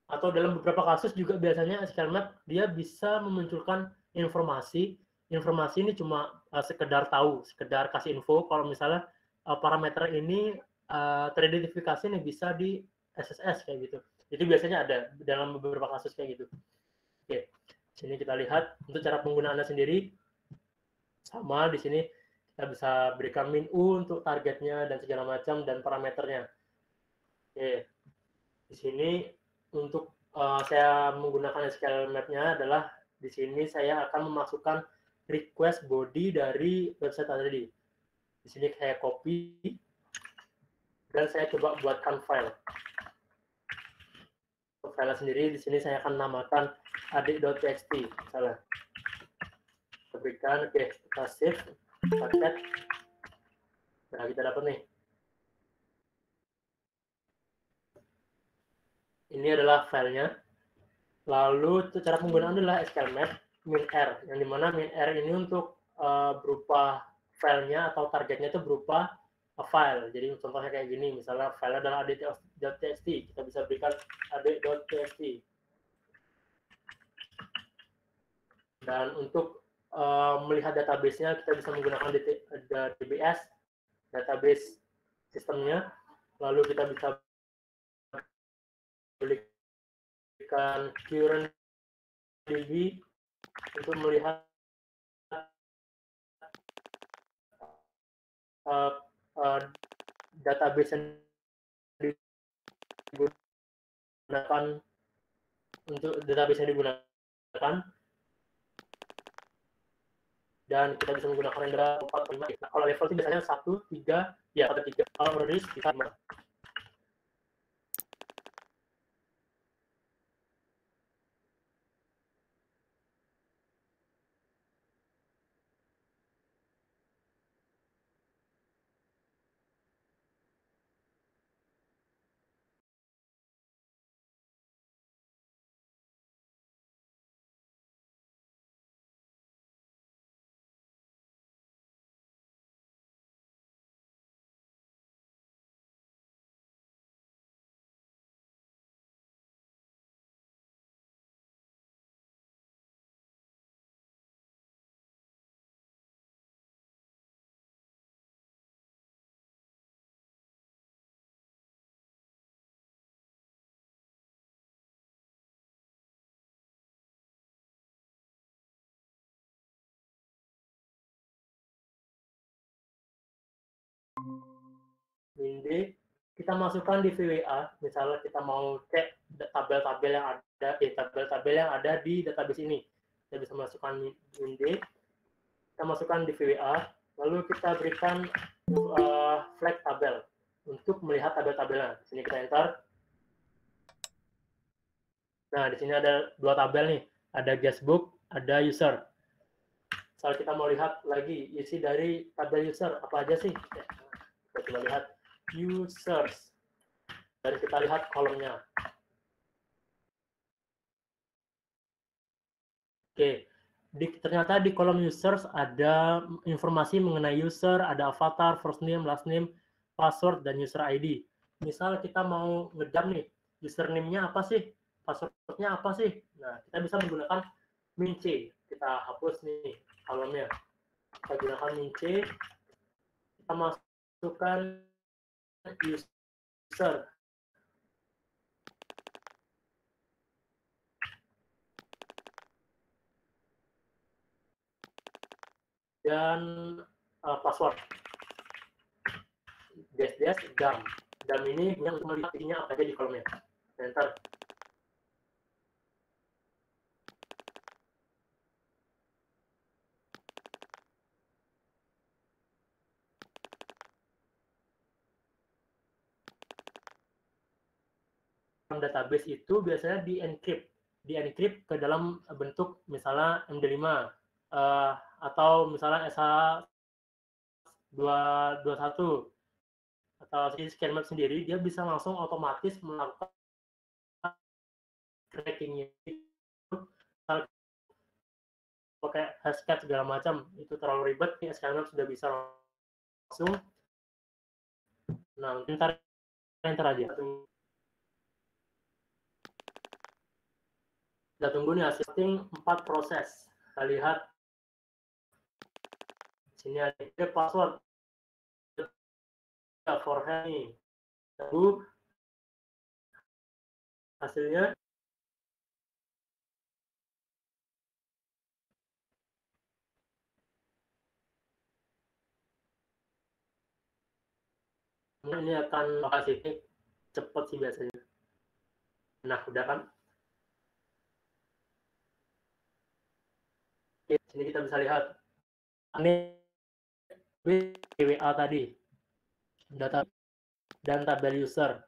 Atau dalam beberapa kasus juga biasanya SQL Map dia bisa memunculkan informasi. Informasi ini cuma sekedar tahu, sekedar kasih info kalau misalnya parameter ini teridentifikasi nih bisa di SSS kayak gitu. Itu biasanya ada dalam beberapa kasus kayak gitu. Oke, sini kita lihat untuk cara penggunaannya sendiri sama di sini kita bisa berikan min u untuk targetnya dan segala macam dan parameternya. Oke, di sini untuk saya menggunakan SQL Map-nya adalah di sini saya akan memasukkan request body dari website tadi. Di sini saya copy dan saya coba buatkan file. Untuk file sendiri di sini saya akan namakan adik.txt misalnya. Kita berikan, oke, kita save, kita set. Nah, kita dapat nih. Ini adalah filenya. Lalu cara penggunaan adalah SQL Map min-r, yang dimana min-r ini untuk berupa filenya atau targetnya itu berupa file. Jadi contohnya kayak gini, misalnya file adalah adik.txt, kita bisa berikan adik.txt. Dan untuk melihat database-nya kita bisa menggunakan DBS, database sistemnya. Lalu kita bisa berikan current DB untuk melihat database yang digunakan untuk database yang digunakan, dan kita bisa menggunakan render 4, 5. Nah, kalau level itu biasanya 1, 3, ya 1, 3. Kalau release bisa 5. Ini kita masukkan di VWA, misalnya kita mau cek tabel-tabel yang ada di database ini. Kita bisa masukkan min d, kita masukkan di VWA, lalu kita berikan flag tabel untuk melihat tabel-tabelnya. Di sini kita enter. Nah, di sini ada dua tabel nih, ada guestbook, ada user. Kalau kita mau lihat lagi isi dari tabel user apa aja sih? Kita coba lihat users. Dan kita lihat kolomnya. Oke, ternyata di kolom users ada informasi mengenai user, ada avatar, first name, last name, password, dan user ID. Misal kita mau ngedam nih, username-nya apa sih? Password-nya apa sih? Nah, kita bisa menggunakan min C. Kita hapus nih kolomnya. Kita gunakan min C. Kita masukkan user. Dan password. Dash dam. Dam ini yang untuk melihat isinya apa aja di kolomnya. Enter. Database itu biasanya di-encrypt ke dalam bentuk misalnya MD5 atau misalnya SH221 atau si ScanMap sendiri, dia bisa langsung otomatis melakukan tracking-nya itu pakai hashcat segala macam, itu terlalu ribet, nih ScanMap sudah bisa langsung. Nah, enter aja. Kita tunggu nih hasil setting 4 proses. Kita lihat sini ada password for nih. Tunggu hasilnya. Ini akan lokasi cepat sih biasanya. Nah, udah kan? Oke, sini kita bisa lihat. Ini WA tadi. Data dan tabel user.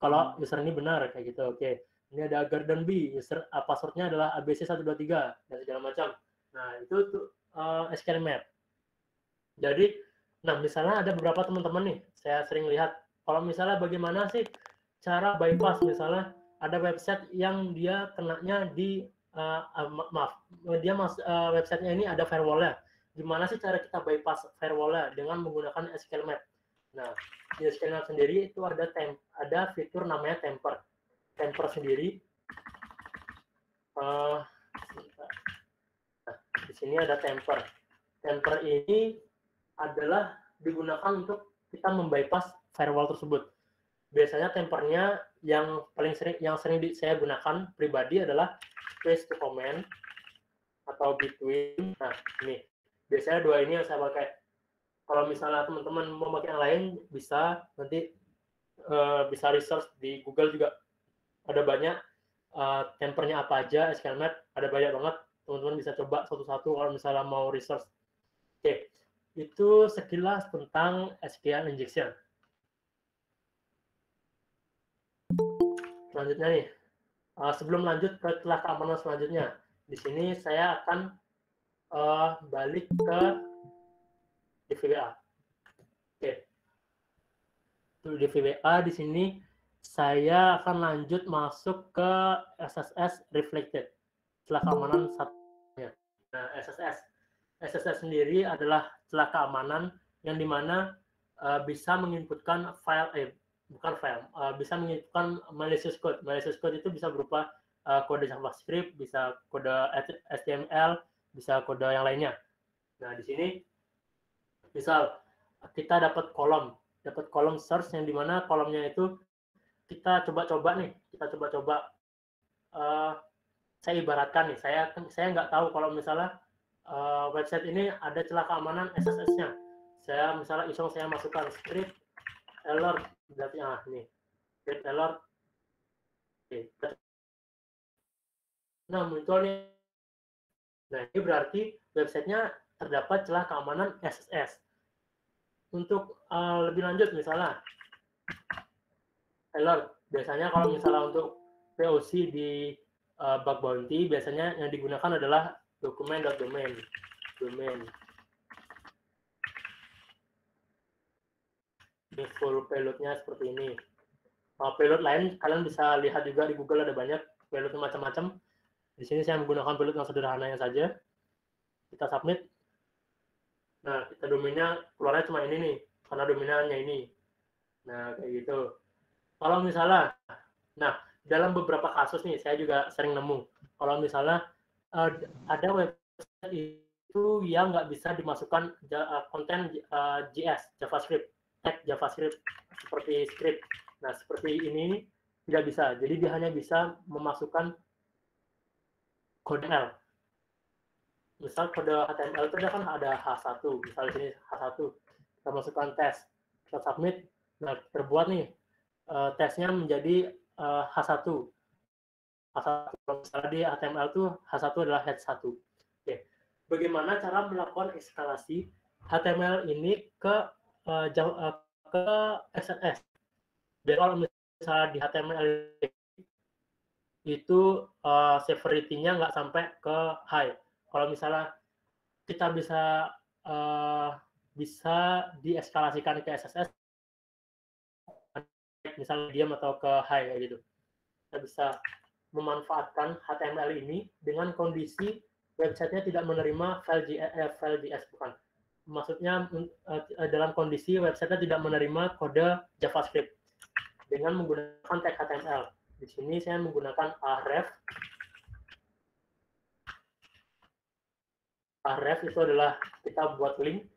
Kalau user ini benar kayak gitu, oke. Ini ada Garden B, user passwordnya adalah ABC123 dan segala macam. Nah, itu ScanMap. Jadi, nah misalnya ada beberapa teman-teman nih, saya sering lihat, kalau misalnya bagaimana sih cara bypass, misalnya ada website yang dia kenanya di, websitenya ini ada firewall-nya. Gimana sih cara kita bypass firewall-nya dengan menggunakan ScanMap? Nah, di ScanMap sendiri itu ada fitur namanya temper. Temper sendiri, nah, di sini ada temper. Temper ini adalah digunakan untuk kita membypass firewall tersebut. Biasanya tempernya yang sering saya gunakan pribadi adalah space to command atau between. Nah, ini biasanya dua ini yang saya pakai. Kalau misalnya teman-teman mau pakai yang lain, bisa nanti bisa research di Google juga ada banyak tempernya apa aja, ScanMap ada banyak banget. Teman-teman bisa coba satu-satu kalau misalnya mau research. Oke. Itu sekilas tentang SQL injection. Selanjutnya nih, sebelum lanjut ke celah keamanan selanjutnya, di sini saya akan balik ke DVWA. Oke, DVWA di sini saya akan lanjut masuk ke SSS reflected, celah keamanan satunya. Nah, SSS sendiri adalah celah keamanan yang dimana bisa menginputkan bisa menginputkan malicious code. Malicious code itu bisa berupa kode JavaScript, bisa kode HTML, bisa kode yang lainnya. Nah, di sini misal kita dapat kolom search yang dimana kolomnya itu kita coba-coba nih, saya ibaratkan nih, saya nggak tahu kalau misalnya website ini ada celah keamanan SSS-nya. Saya misalnya iseng saya masukkan script alert, berarti nih script alert. Nah, muncul nih. Nah, ini berarti websitenya terdapat celah keamanan SSS. Untuk lebih lanjut misalnya alert, biasanya kalau misalnya untuk POC di bug bounty, biasanya yang digunakan adalah domain. Ini full payload-nya seperti ini. Payload lain kalian bisa lihat juga di Google, ada banyak payload macam-macam. Di sini saya menggunakan payload yang sederhananya saja. Kita submit. Nah, kita domainnya keluarnya cuma ini nih, karena domainnya ini. Nah, kayak gitu. Kalau misalnya, nah, dalam beberapa kasus nih, saya juga sering nemu. Kalau misalnya ada website itu yang nggak bisa dimasukkan konten JS, JavaScript, tag JavaScript, seperti script. Nah, seperti ini tidak bisa. Jadi dia hanya bisa memasukkan kode L. Misal kode HTML itu kan ada H1, misalnya sini H1, kita masukkan tes, kita submit, nah terbuat nih tesnya menjadi H1. Misalnya di HTML itu H1 adalah head 1. Oke. Bagaimana cara melakukan eskalasi HTML ini ke XSS? Jadi kalau misalnya di HTML itu severity-nya nggak sampai ke high. Kalau misalnya kita bisa dieskalasikan ke SSS, misalnya diam atau ke high kayak gitu. Kita bisa memanfaatkan HTML ini dengan kondisi websitenya tidak menerima file JS, bukan. Maksudnya dalam kondisi websitenya tidak menerima kode JavaScript dengan menggunakan tag HTML. Di sini saya menggunakan href. Href itu adalah kita buat link.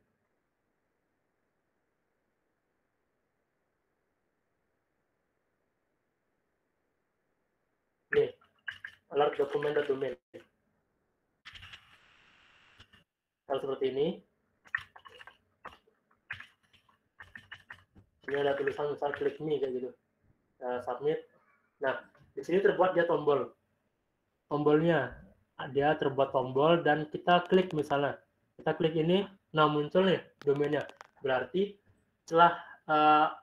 Nih, alert document.domain. Kalau seperti ini. Ini ada tulisan misal klik me kayak gitu. Submit. Nah, di sini terbuat dia tombol. Tombolnya dia terbuat tombol dan kita klik misalnya. Kita klik ini, nah muncul nih domainnya. Berarti setelah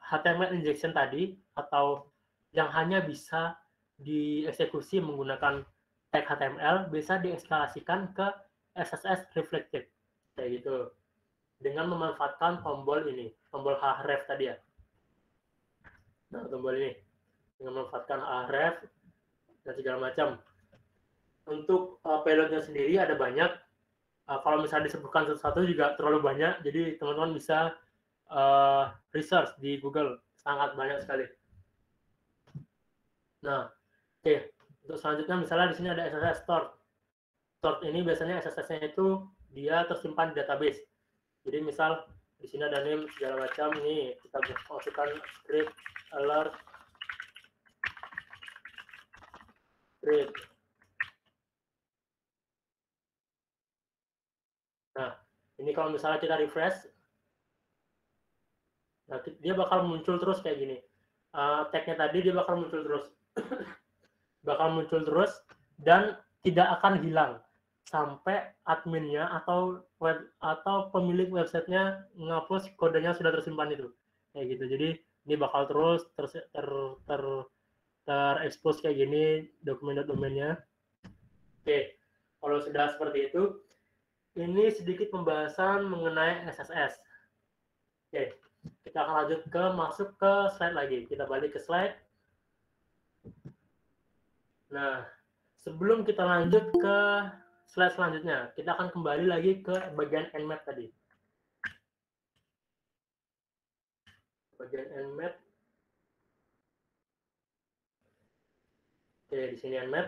HTML injection tadi atau yang hanya bisa dieksekusi menggunakan tag HTML bisa dieskalasikan ke SSS reflected kayak gitu dengan memanfaatkan tombol ini, tombol href tadi ya. Nah, tombol ini dengan memanfaatkan href dan segala macam. Untuk payloadnya sendiri ada banyak. Kalau misalnya disebutkan satu-satu juga terlalu banyak, jadi teman-teman bisa research di Google, sangat banyak sekali. Nah, oke. Untuk selanjutnya misalnya di sini ada SSS stored. Stored ini biasanya SSS-nya itu dia tersimpan di database. Jadi misal di sini ada name segala macam, nih kita masukkan script alert script. Nah, ini kalau misalnya kita refresh, nah dia bakal muncul terus kayak gini. Tag-nya tadi dia bakal muncul terus. Bakal muncul terus dan tidak akan hilang sampai adminnya atau pemilik websitenya ngapus kodenya sudah tersimpan itu. Kayak gitu. Jadi ini bakal terus terekspos kayak gini domainnya. Oke, kalau sudah seperti itu, ini sedikit pembahasan mengenai SSS. Oke, kita akan lanjut masuk ke slide lagi. Kita balik ke slide. Nah, sebelum kita lanjut ke slide selanjutnya, kita akan kembali lagi ke bagian Nmap tadi. Bagian Nmap. Oke, di sini Nmap.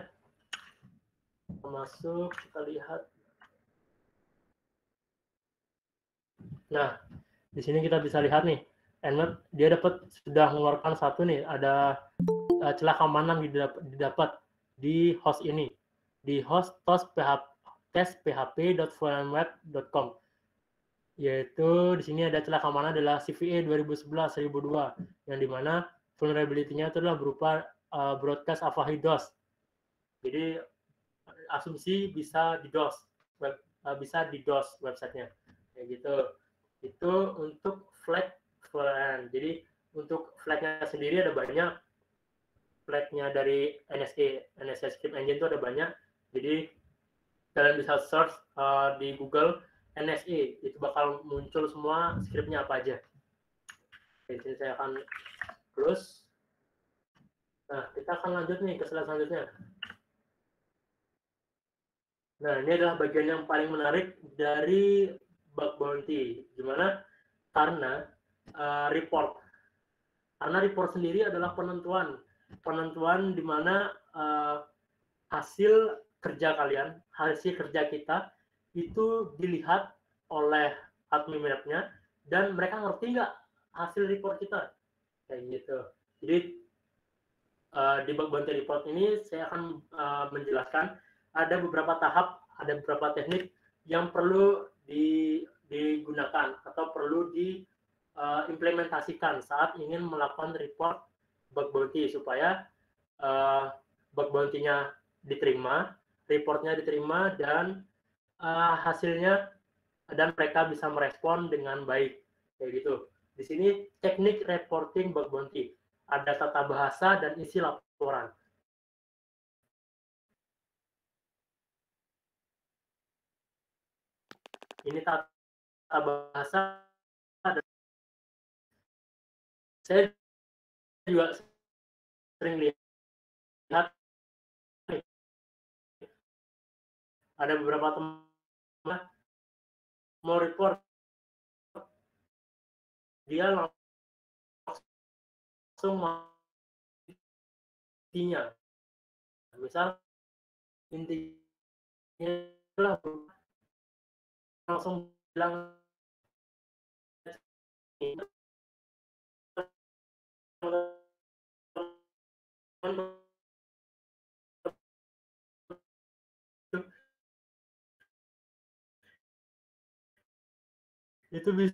Kita masuk, kita lihat. Nah, di sini kita bisa lihat nih, Nmap dia sudah mengeluarkan satu nih, ada celah keamanan didapat di host ini, di host testphp.vmweb.com, yaitu di sini ada celah keamanan adalah CVE 2011-1002, yang dimana vulnerability-nya itu adalah berupa broadcast Apache DOS. Jadi asumsi bisa di DOS, bisa di DOS websitenya, kayak gitu. Itu untuk flag. Jadi untuk flagnya sendiri ada banyak. Flagnya dari NSA Script Engine itu ada banyak. Jadi kalian bisa search di Google NSA, itu bakal muncul semua scriptnya apa aja. Oke, jadi saya akan close. Nah, kita akan lanjut nih ke slide selanjutnya. Nah, ini adalah bagian yang paling menarik dari bug bounty. Gimana? Karena report. Karena report sendiri adalah penentuan di mana hasil kerja kalian, hasil kerja kita itu dilihat oleh admin webnya dan mereka ngerti nggak hasil report kita, kayak gitu. Jadi di bug bounty report ini saya akan menjelaskan ada beberapa tahap, ada beberapa teknik yang perlu digunakan atau perlu diimplementasikan saat ingin melakukan report bug bounty supaya bug bounty-nya diterima, reportnya diterima, dan hasilnya dan mereka bisa merespon dengan baik, kayak gitu. Di sini teknik reporting bug bounty, ada tata bahasa dan isi laporan. Ini tata bahasa. Saya juga sering lihat ada beberapa teman mau report, dia langsung intinya, misal intinya lah langsung bilang itu bisa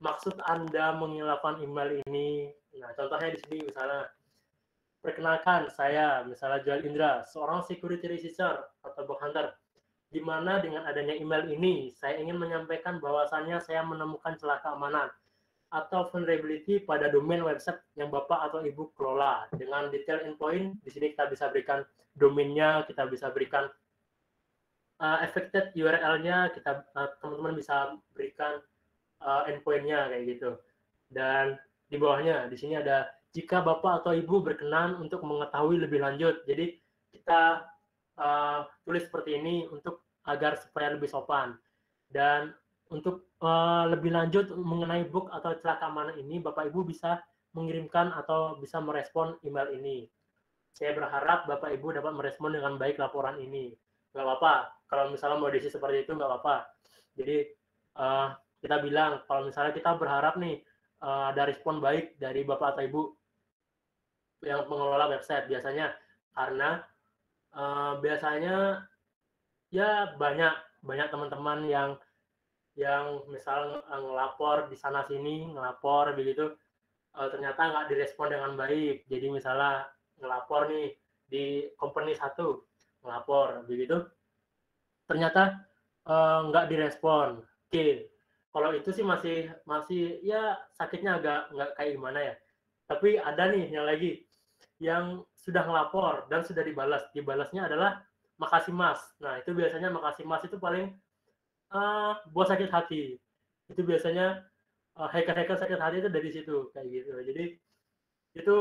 maksud Anda menggunakan email ini. Nah, contohnya di sini misalnya, perkenalkan saya, misalnya Joel Indra, seorang security researcher atau bug hunter, di mana dengan adanya email ini, saya ingin menyampaikan bahwasannya saya menemukan celah keamanan atau vulnerability pada domain website yang Bapak atau Ibu kelola. Dengan detail endpoint, di sini kita bisa berikan domainnya, kita bisa berikan affected URL-nya, kita teman-teman bisa berikan endpoint-nya kayak gitu. Dan di bawahnya di sini ada jika Bapak atau Ibu berkenan untuk mengetahui lebih lanjut. Jadi kita tulis seperti ini untuk agar supaya lebih sopan. Dan untuk lebih lanjut mengenai bug atau celah keamanan ini, Bapak Ibu bisa mengirimkan atau bisa merespon email ini. Saya berharap Bapak Ibu dapat merespon dengan baik laporan ini. Nggak apa-apa, kalau misalnya mau diisi seperti itu nggak apa-apa. Jadi kita bilang kalau misalnya kita berharap nih ada respon baik dari Bapak atau Ibu yang mengelola website biasanya, karena biasanya ya banyak teman-teman yang misal ngelapor di sana sini, ngelapor begitu, ternyata nggak direspon dengan baik. Jadi misalnya ngelapor nih di company 1, ngelapor begitu, ternyata nggak direspon. Oke, kalau itu sih masih ya sakitnya agak nggak kayak gimana ya. Tapi ada nih yang lagi yang sudah ngelapor dan sudah dibalas. Dibalasnya adalah makasih mas. Nah itu biasanya makasih mas itu paling buat sakit hati. Itu biasanya hacker-hacker sakit hati itu dari situ kayak gitu. Jadi itu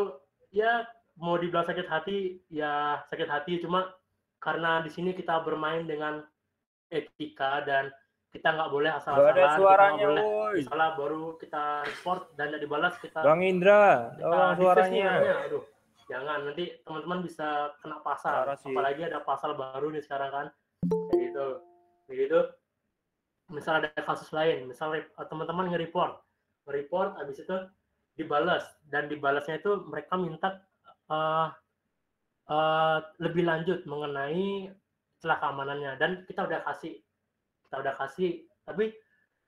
ya mau dibilang sakit hati ya sakit hati, cuma karena di sini kita bermain dengan etika dan kita nggak boleh Nggak ada asal-asalan, kita nggak suaranya, boleh woi. misalnya baru kita report dan nggak dibalas Bang Indra, tolong defense nih suaranya. namanya. Aduh, jangan nanti teman-teman bisa kena pasal. Parah sih. Apalagi ada pasal baru nih sekarang kan. Kayak gitu. Kayak gitu. Misal ada kasus lain, misal teman-teman nge-report, habis itu dibalas dan dibalasnya itu mereka minta lebih lanjut mengenai celah keamanannya dan kita udah kasih tapi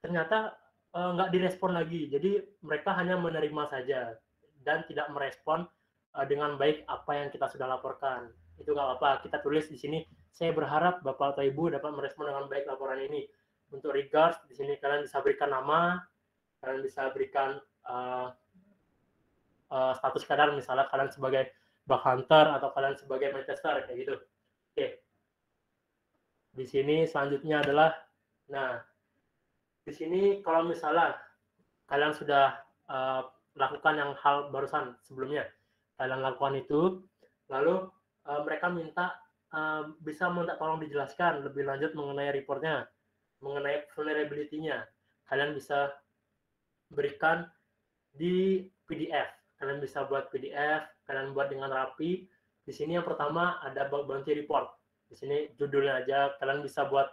ternyata nggak direspon lagi, jadi mereka hanya menerima saja dan tidak merespon dengan baik apa yang kita sudah laporkan. Itu nggak apa-apa, kita tulis di sini, saya berharap bapak atau ibu dapat merespon dengan baik laporan ini. Untuk regards di sini kalian bisa berikan nama, kalian bisa berikan status kalian, misalnya kalian sebagai bug hunter atau kalian sebagai Manchester kayak gitu. Oke, di sini selanjutnya adalah, nah di sini kalau misalnya kalian sudah lakukan yang hal barusan sebelumnya, kalian lakukan itu, lalu mereka minta bisa minta tolong dijelaskan lebih lanjut mengenai reportnya, mengenai vulnerability-nya. Kalian bisa berikan di PDF. Kalian bisa buat PDF, kalian buat dengan rapi. Di sini yang pertama ada bug bounty report. Di sini judulnya aja, kalian bisa buat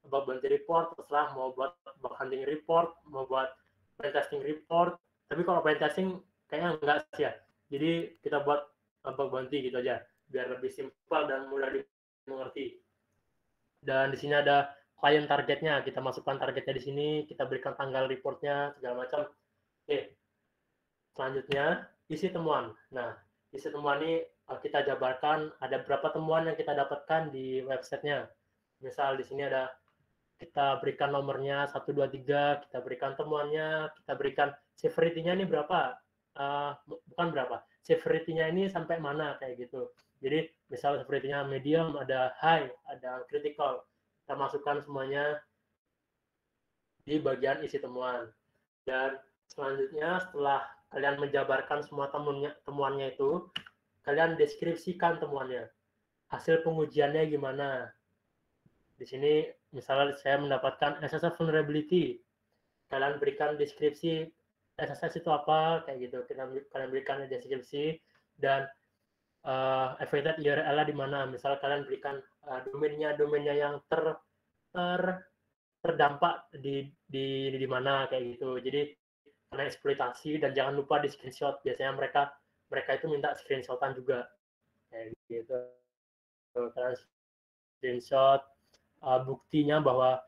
bug bounty report, terserah mau buat bug hunting report, mau buat pentesting report. Tapi kalau pentesting kayaknya enggak sih ya. Jadi kita buat bug bounty gitu aja, biar lebih simpel dan mudah dimengerti. Dan di sini ada klien targetnya, kita masukkan targetnya di sini, kita berikan tanggal reportnya, segala macam. Oke, selanjutnya isi temuan. Nah, isi temuan ini kita jabarkan ada berapa temuan yang kita dapatkan di websitenya. Misal di sini ada, kita berikan nomornya 1, 2, 3, kita berikan temuannya, kita berikan severity-nya ini berapa, bukan berapa, severity-nya ini sampai mana kayak gitu. Jadi misal severity-nya medium, ada high, ada critical, kita masukkan semuanya di bagian isi temuan. Dan selanjutnya setelah kalian menjabarkan semua temuannya itu, kalian deskripsikan temuannya. Hasil pengujiannya gimana? Di sini misalnya saya mendapatkan SSL vulnerability. Kalian berikan deskripsi SSL itu apa, kayak gitu. Kalian berikan deskripsi dan affected URL-nya di mana. Misalnya kalian berikan domainnya yang terdampak di mana kayak gitu. Jadi karena eksploitasi, dan jangan lupa di screenshot, biasanya mereka itu minta screenshotan juga kayak gitu. Kalian screenshot buktinya bahwa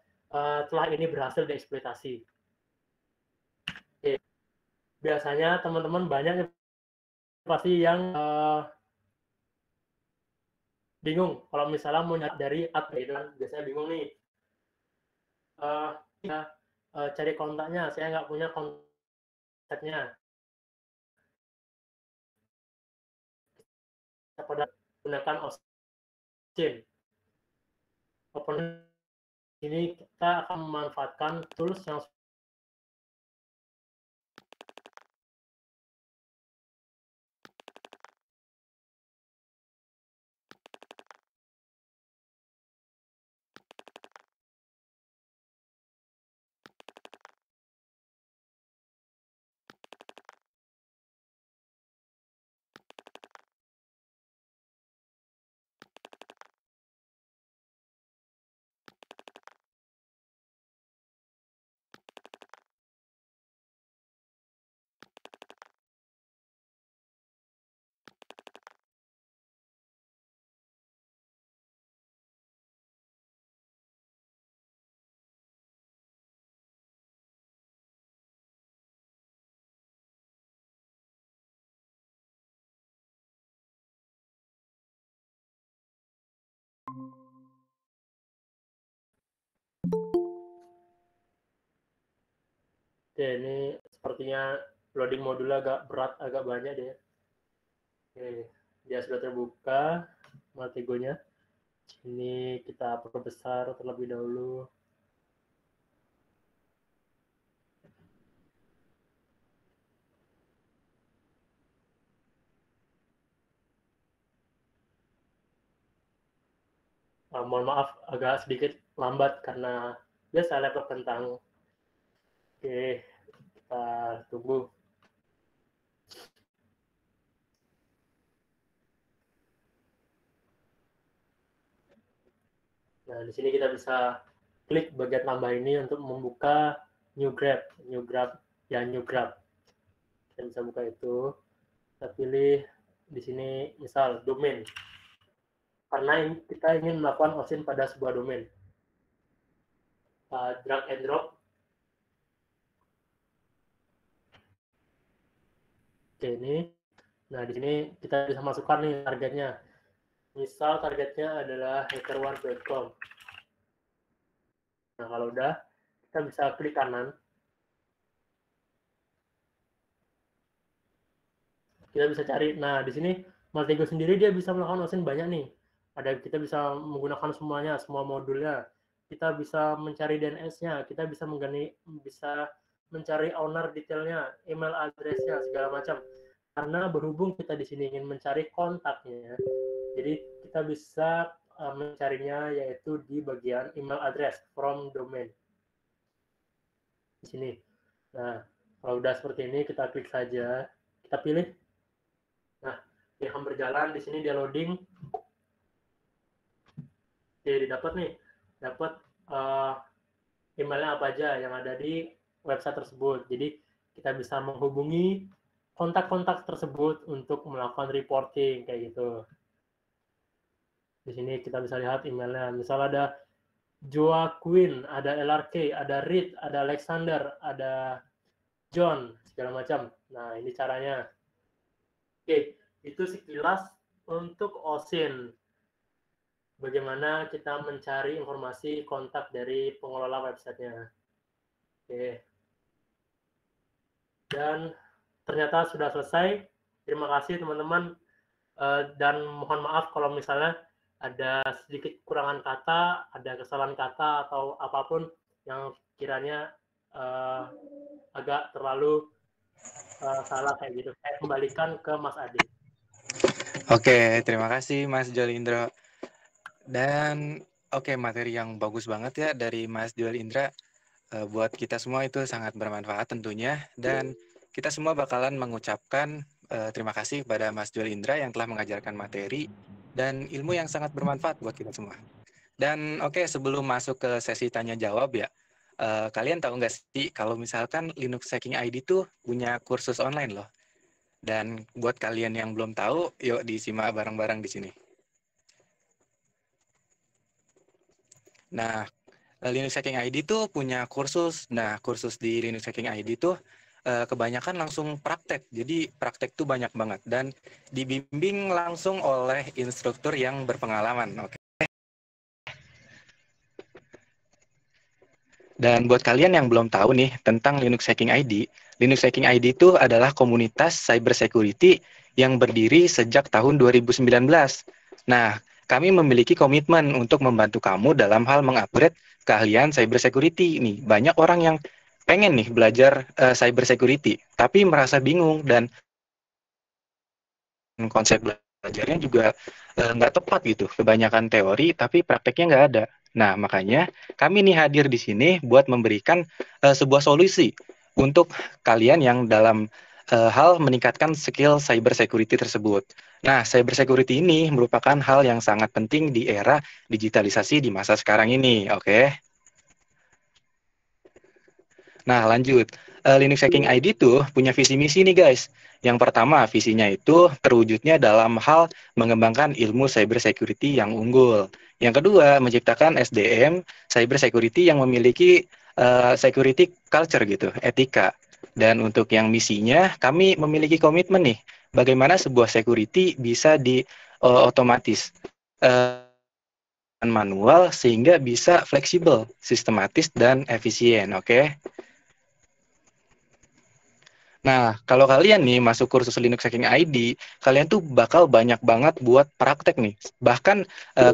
telah ini berhasil dieksploitasi. Oke. Biasanya teman-teman banyak pasti yang bingung kalau misalnya mau nyari dari apa itu kan, biasanya bingung nih, ya, cari kontaknya, saya nggak punya kontaknya, pada gunakan OSINT. Open ini kita akan memanfaatkan tools yang Oke, ini sepertinya loading modulnya agak berat, agak banyak deh. Oke, dia sudah terbuka Maltegonya. Ini kita perbesar terlebih dahulu. Mohon maaf agak sedikit lambat karena biasa laptop kentang. Oke, kita tunggu. Nah, di sini kita bisa klik bagian tambah ini untuk membuka new grab. Kita bisa buka itu. Kita pilih di sini misal domain. Karena kita ingin melakukan OSINT pada sebuah domain. Drag and drop. Oke, ini. Nah, di sini kita bisa masukkan nih targetnya. Misal targetnya adalah hackerone.com. Nah, kalau udah, kita bisa klik kanan. Kita bisa cari. Nah, di sini Maltego sendiri dia bisa melakukan OSINT banyak nih. Kita bisa menggunakan semuanya, semua modulnya. Kita bisa mencari DNS-nya, kita bisa mencari owner detailnya, email address-nya, segala macam. Karena berhubung kita di sini ingin mencari kontaknya, jadi kita bisa mencarinya yaitu di bagian email address from domain. Di sini. Nah, kalau udah seperti ini kita klik saja, kita pilih. Nah, dia akan berjalan, di sini dia loading. Jadi dapat nih, emailnya apa aja yang ada di website tersebut. Jadi kita bisa menghubungi kontak-kontak tersebut untuk melakukan reporting kayak gitu. Di sini kita bisa lihat emailnya. Misal ada Joaquin, ada LRK, ada Reed, ada Alexander, ada John, segala macam. Nah, ini caranya. Oke, itu sekilas untuk OSINT. Bagaimana kita mencari informasi kontak dari pengelola websitenya. Oke. Dan ternyata sudah selesai. Terima kasih teman-teman. Dan mohon maaf kalau misalnya ada sedikit kekurangan kata, ada kesalahan kata, atau apapun yang kiranya agak terlalu salah kayak gitu. Saya kembalikan ke Mas Adi. Oke, terima kasih Mas Jolindro. Dan materi yang bagus banget ya dari Mas Jolindra. Buat kita semua itu sangat bermanfaat tentunya. Dan kita semua bakalan mengucapkan terima kasih kepada Mas Jolindra yang telah mengajarkan materi dan ilmu yang sangat bermanfaat buat kita semua. Dan sebelum masuk ke sesi tanya jawab ya, kalian tahu nggak sih kalau misalkan Linux Hacking ID itu punya kursus online loh. Dan buat kalian yang belum tahu, yuk disimak bareng-bareng di sini. Nah, Linux Hacking ID itu punya kursus. Nah, kursus di Linux Hacking ID itu kebanyakan langsung praktek. Jadi praktek itu banyak banget dan dibimbing langsung oleh instruktur yang berpengalaman. Oke. Dan buat kalian yang belum tahu nih tentang Linux Hacking ID itu adalah komunitas cybersecurity yang berdiri sejak tahun 2019. Nah, kami memiliki komitmen untuk membantu kamu dalam hal mengupgrade keahlian cybersecurity. Nih, banyak orang yang pengen nih belajar cybersecurity, tapi merasa bingung dan konsep belajarnya juga nggak tepat gitu. Kebanyakan teori, tapi prakteknya nggak ada. Nah, makanya kami nih hadir di sini buat memberikan sebuah solusi untuk kalian yang dalam hal meningkatkan skill cybersecurity tersebut. Nah, cybersecurity ini merupakan hal yang sangat penting di era digitalisasi di masa sekarang ini, oke? Nah, lanjut. Linux Hacking ID itu punya visi misi nih guys. Yang pertama, visinya itu terwujudnya dalam hal mengembangkan ilmu cybersecurity yang unggul. Yang kedua, menciptakan SDM cybersecurity yang memiliki security culture gitu, etika. Dan untuk yang misinya, kami memiliki komitmen nih, bagaimana sebuah security bisa otomatis manual sehingga bisa fleksibel, sistematis dan efisien, oke? Nah, kalau kalian nih masuk kursus Linux Hacking ID, kalian tuh bakal banyak banget buat praktek nih. Bahkan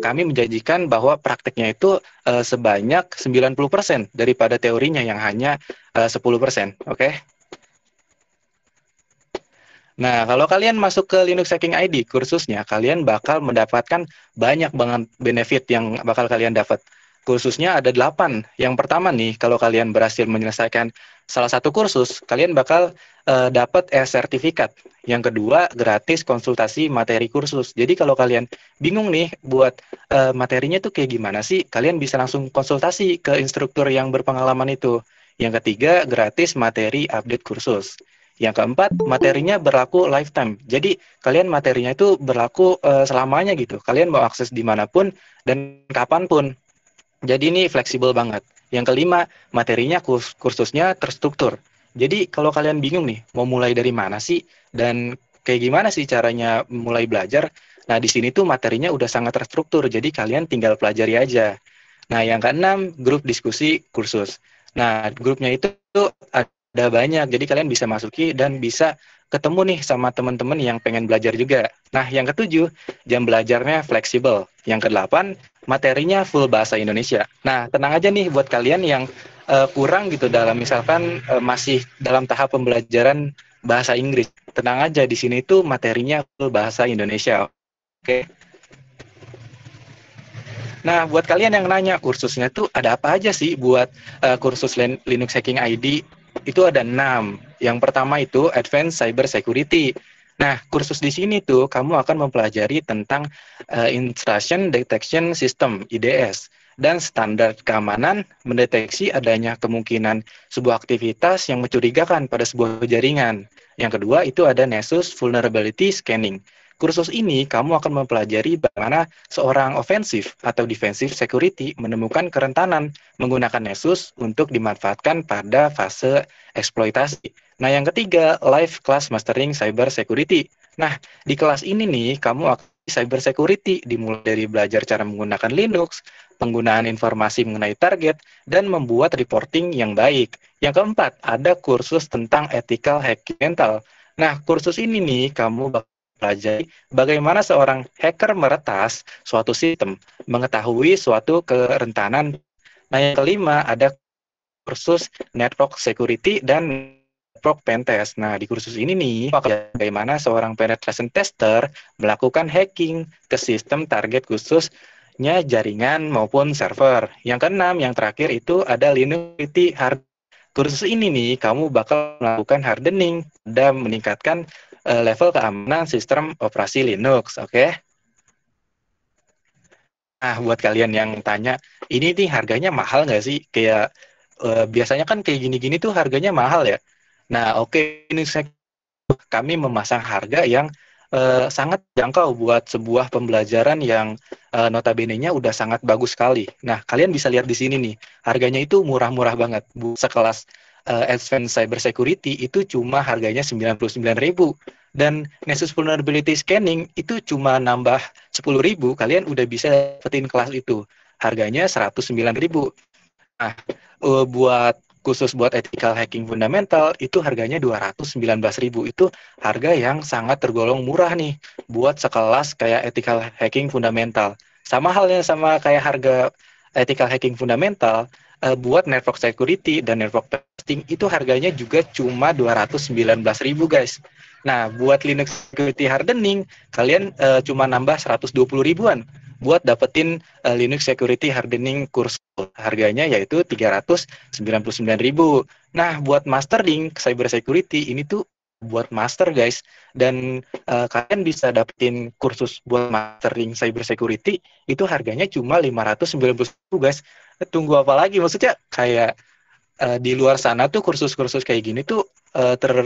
kami menjanjikan bahwa prakteknya itu sebanyak 90% daripada teorinya yang hanya 10%. Oke? Nah, kalau kalian masuk ke Linux Hacking ID kursusnya, kalian bakal mendapatkan banyak banget benefit yang bakal kalian dapat. Kursusnya ada 8. Yang pertama nih, kalau kalian berhasil menyelesaikan salah satu kursus, kalian bakal dapat sertifikat. Yang kedua, gratis konsultasi materi kursus. Jadi kalau kalian bingung nih buat materinya tuh kayak gimana sih, kalian bisa langsung konsultasi ke instruktur yang berpengalaman itu. Yang ketiga, gratis materi update kursus. Yang keempat, materinya berlaku lifetime. Jadi, kalian materinya itu berlaku selamanya gitu. Kalian mau akses dimanapun dan kapanpun. Jadi, ini fleksibel banget. Yang kelima, materinya kursusnya terstruktur. Jadi, kalau kalian bingung nih, mau mulai dari mana sih? Dan kayak gimana sih caranya mulai belajar? Nah, di sini tuh materinya udah sangat terstruktur. Jadi, kalian tinggal pelajari aja. Nah, yang keenam, grup diskusi kursus. Nah, grupnya itu tuh ada banyak, jadi kalian bisa masuki dan bisa ketemu nih sama teman-teman yang pengen belajar juga. Nah, yang ketujuh, jam belajarnya fleksibel. Yang kedelapan, materinya full bahasa Indonesia. Nah, tenang aja nih buat kalian yang kurang gitu dalam misalkan masih dalam tahap pembelajaran bahasa Inggris. Tenang aja, di sini tuh materinya full bahasa Indonesia. Oke. Nah, buat kalian yang nanya, kursusnya tuh ada apa aja sih buat kursus Linux Hacking ID? Itu ada 6. Yang pertama itu Advanced Cyber Security. Nah, kursus di sini tuh kamu akan mempelajari tentang Intrusion Detection System, IDS, dan standar keamanan mendeteksi adanya kemungkinan sebuah aktivitas yang mencurigakan pada sebuah jaringan. Yang kedua itu ada Nessus Vulnerability Scanning. Kursus ini kamu akan mempelajari bagaimana seorang offensive atau defensive security menemukan kerentanan menggunakan Nessus untuk dimanfaatkan pada fase eksploitasi. Nah, yang ketiga, live class mastering cyber security. Nah, di kelas ini nih kamu akan cyber security dimulai dari belajar cara menggunakan Linux, penggunaan informasi mengenai target, dan membuat reporting yang baik. Yang keempat, ada kursus tentang ethical hacking mental. Nah, kursus ini nih kamu bakal pelajari bagaimana seorang hacker meretas suatu sistem, mengetahui suatu kerentanan. Nah, yang kelima ada kursus network security dan network pentest. Nah, di kursus ini nih, bagaimana seorang penetration tester melakukan hacking ke sistem target khususnya jaringan maupun server. Yang keenam, yang terakhir itu ada Linux hard. Kursus ini nih, kamu bakal melakukan hardening dan meningkatkan level keamanan sistem operasi Linux, oke? Nah, buat kalian yang tanya, ini nih harganya mahal nggak sih? Kayak biasanya kan kayak gini-gini tuh harganya mahal ya. Nah, oke, ini kami memasang harga yang sangat jangkau buat sebuah pembelajaran yang notabene-nya udah sangat bagus sekali. Nah, kalian bisa lihat di sini nih, harganya itu murah-murah banget. Sekelas Advanced Cyber Security itu cuma harganya 99.000. Dan Nessus Vulnerability Scanning itu cuma nambah 10.000, kalian udah bisa dapetin kelas itu. Harganya 109.000. Nah, buat khusus buat ethical hacking fundamental itu harganya 219.000. Itu harga yang sangat tergolong murah nih buat sekelas kayak ethical hacking fundamental. Sama halnya sama kayak harga ethical hacking fundamental, buat network security dan network testing itu harganya juga cuma 219.000 guys. Nah, buat Linux security hardening kalian cuma nambah 120 ribuan buat dapetin Linux Security Hardening kursus. Harganya yaitu 399.000. Nah, buat mastering cyber security ini tuh buat master guys, dan kalian bisa dapetin kursus buat mastering cyber security itu harganya cuma 590.000 guys. Tunggu apa lagi? Maksudnya kayak di luar sana tuh kursus-kursus kayak gini tuh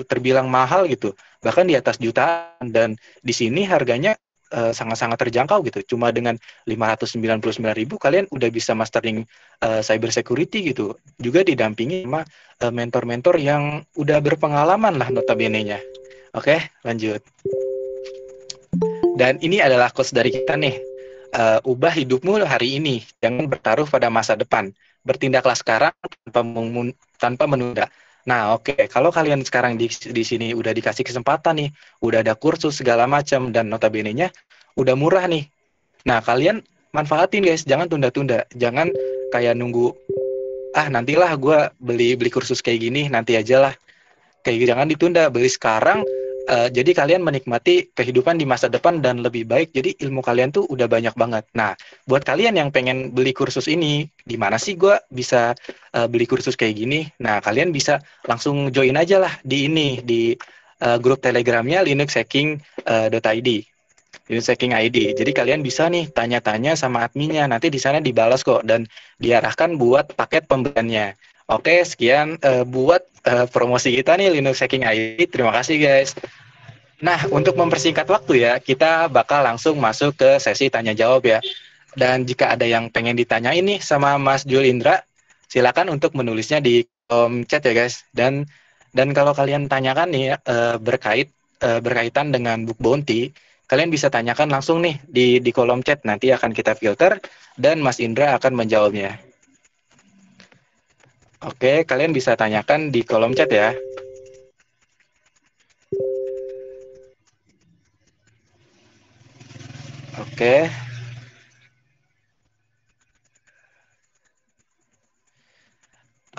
terbilang mahal gitu, bahkan di atas jutaan, dan di sini harganya sangat-sangat terjangkau gitu. Cuma dengan 599.000 kalian udah bisa mastering cyber security gitu. Juga didampingi sama mentor-mentor yang udah berpengalaman lah notabene-nya. Oke, lanjut. Dan ini adalah quotes dari kita nih. Ubah hidupmu hari ini, jangan bertaruh pada masa depan. Bertindaklah sekarang tanpa menunda. Nah, oke, kalau kalian sekarang di sini udah dikasih kesempatan nih, udah ada kursus segala macam dan notabene-nya udah murah nih. Nah, kalian manfaatin guys, jangan tunda-tunda, jangan kayak nunggu nantilah gue beli kursus kayak gini nanti aja lah. Kayak gitu, jangan ditunda, beli sekarang. Jadi kalian menikmati kehidupan di masa depan dan lebih baik. Jadi ilmu kalian tuh udah banyak banget. Nah, buat kalian yang pengen beli kursus ini, di mana sih gue bisa beli kursus kayak gini? Nah, kalian bisa langsung join aja lah di ini, di grup Telegramnya linuxhacking.id. Linux Hacking ID. Jadi kalian bisa nih tanya-tanya sama adminnya. Nanti di sana dibalas kok dan diarahkan buat paket pembeliannya. Oke, sekian buat promosi kita nih Linux Hacking ID. Terima kasih guys. Nah, untuk mempersingkat waktu ya, kita bakal langsung masuk ke sesi tanya jawab ya. Dan jika ada yang pengen ditanyain nih sama Mas Jul Indra, silakan untuk menulisnya di kolom chat ya guys. Dan kalau kalian tanyakan nih berkaitan dengan book bounty, kalian bisa tanyakan langsung nih di kolom chat, nanti akan kita filter dan Mas Indra akan menjawabnya. Oke, kalian bisa tanyakan di kolom chat ya. Oke.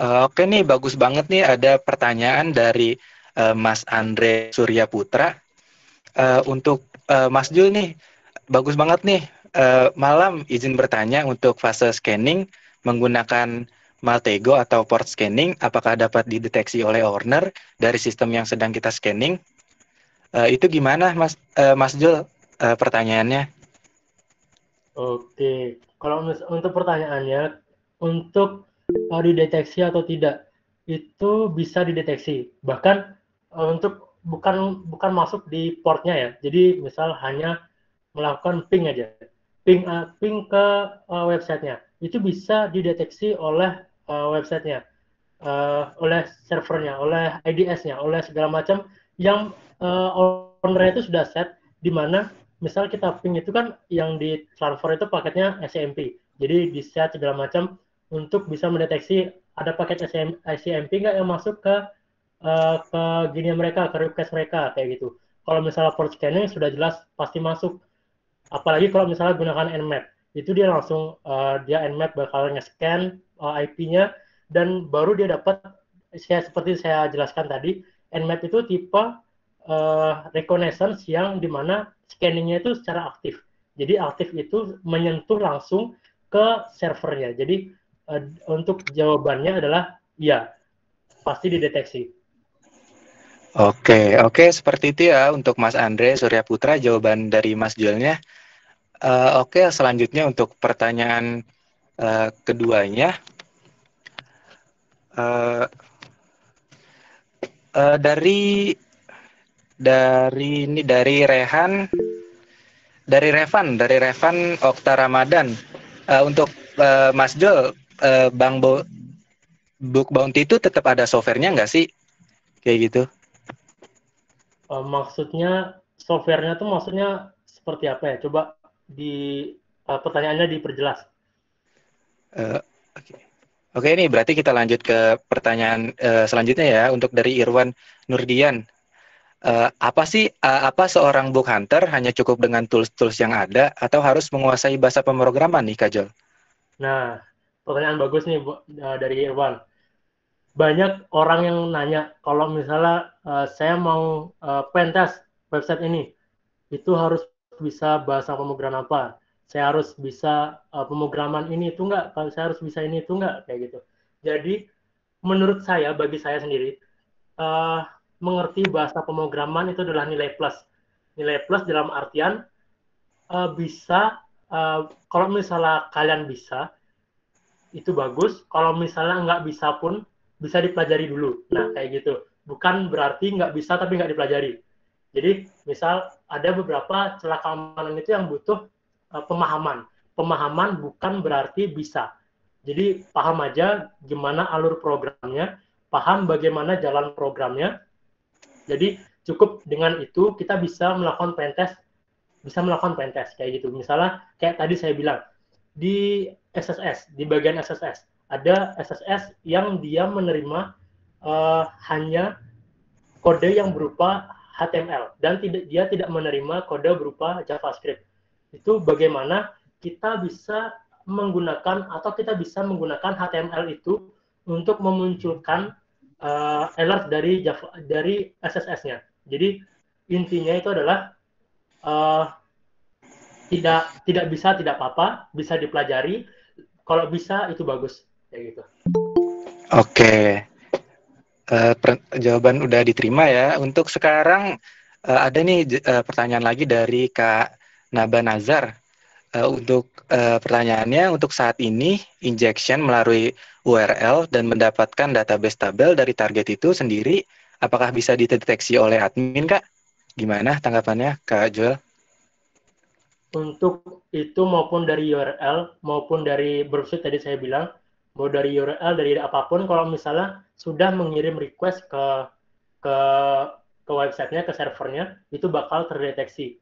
Oke nih, bagus banget nih ada pertanyaan dari Mas Andre Surya Putra. Untuk Mas Jul nih, bagus banget nih. Malam izin bertanya untuk fase scanning menggunakan Maltego atau port scanning, apakah dapat dideteksi oleh owner dari sistem yang sedang kita scanning? Itu gimana Mas Jul pertanyaannya? Oke, kalau untuk pertanyaannya, untuk dideteksi atau tidak, itu bisa dideteksi. Bahkan untuk bukan masuk di portnya ya. Jadi misal hanya melakukan ping aja, ping ke websitenya, itu bisa dideteksi oleh websitenya, oleh servernya, oleh IDS-nya, oleh segala macam yang owner itu sudah set, di mana misal kita ping itu kan yang di transfer itu paketnya SCMP, jadi di set segala macam untuk bisa mendeteksi ada paket SCMP nggak yang masuk ke gini mereka, ke request mereka kayak gitu. Kalau misalnya port scanning sudah jelas pasti masuk. Apalagi kalau misalnya gunakan Nmap, itu dia langsung dia Nmap bakal nge-scan IP-nya dan baru dia dapat, seperti saya jelaskan tadi, Nmap itu tipe reconnaissance yang dimana scanningnya itu secara aktif. Jadi aktif itu menyentuh langsung ke servernya. Jadi untuk jawabannya adalah ya, pasti dideteksi. Oke, seperti itu ya untuk Mas Andre Surya Putra jawaban dari Mas Julnya. Oke, selanjutnya untuk pertanyaan keduanya dari Revan Okta Ramadan. Untuk Mas Jul, Book Bounty itu tetap ada softwarenya nggak sih? Kayak gitu. Maksudnya softwarenya tuh maksudnya seperti apa ya? Coba pertanyaannya diperjelas. Oke, ini berarti kita lanjut ke pertanyaan selanjutnya ya, untuk dari Irwan Nurdian. Apa seorang book hunter hanya cukup dengan tools-tools yang ada atau harus menguasai bahasa pemrograman nih, Kak Jol? Nah, pertanyaan bagus nih dari Irwan. Banyak orang yang nanya, kalau misalnya saya mau pentest website ini, itu harus bisa bahasa pemrograman apa? Saya harus bisa pemrograman ini itu enggak? Kalau saya harus bisa ini itu enggak? Kayak gitu. Jadi, menurut saya, bagi saya sendiri, mengerti bahasa pemrograman itu adalah nilai plus. Nilai plus dalam artian bisa, kalau misalnya kalian bisa, itu bagus. Kalau misalnya nggak bisa pun, bisa dipelajari dulu. Nah, kayak gitu. Bukan berarti nggak bisa tapi nggak dipelajari. Jadi, misal ada beberapa celah keamanan itu yang butuh pemahaman. Pemahaman bukan berarti bisa. Jadi, paham aja gimana alur programnya, paham bagaimana jalan programnya. Jadi, cukup dengan itu kita bisa melakukan pentest, kayak gitu. Misalnya, kayak tadi saya bilang, di SSS, di bagian SSS, ada SSS yang dia menerima hanya kode yang berupa HTML dan dia tidak menerima kode berupa JavaScript. Itu bagaimana kita bisa menggunakan HTML itu untuk memunculkan alert dari SSS-nya. Jadi intinya itu adalah tidak bisa tidak apa-apa, bisa dipelajari. Kalau bisa itu bagus, kayak gitu. Oke. Jawaban udah diterima ya. Untuk sekarang ada nih pertanyaan lagi dari Kak Naba Nazar. Untuk pertanyaannya, untuk saat ini injection melalui URL dan mendapatkan database tabel dari target itu sendiri, apakah bisa dideteksi oleh admin, Kak? Gimana tanggapannya, Kak Joel? Untuk itu maupun dari URL maupun dari browser tadi saya bilang, mau dari URL dari apapun, kalau misalnya sudah mengirim request ke websitenya, ke servernya, itu bakal terdeteksi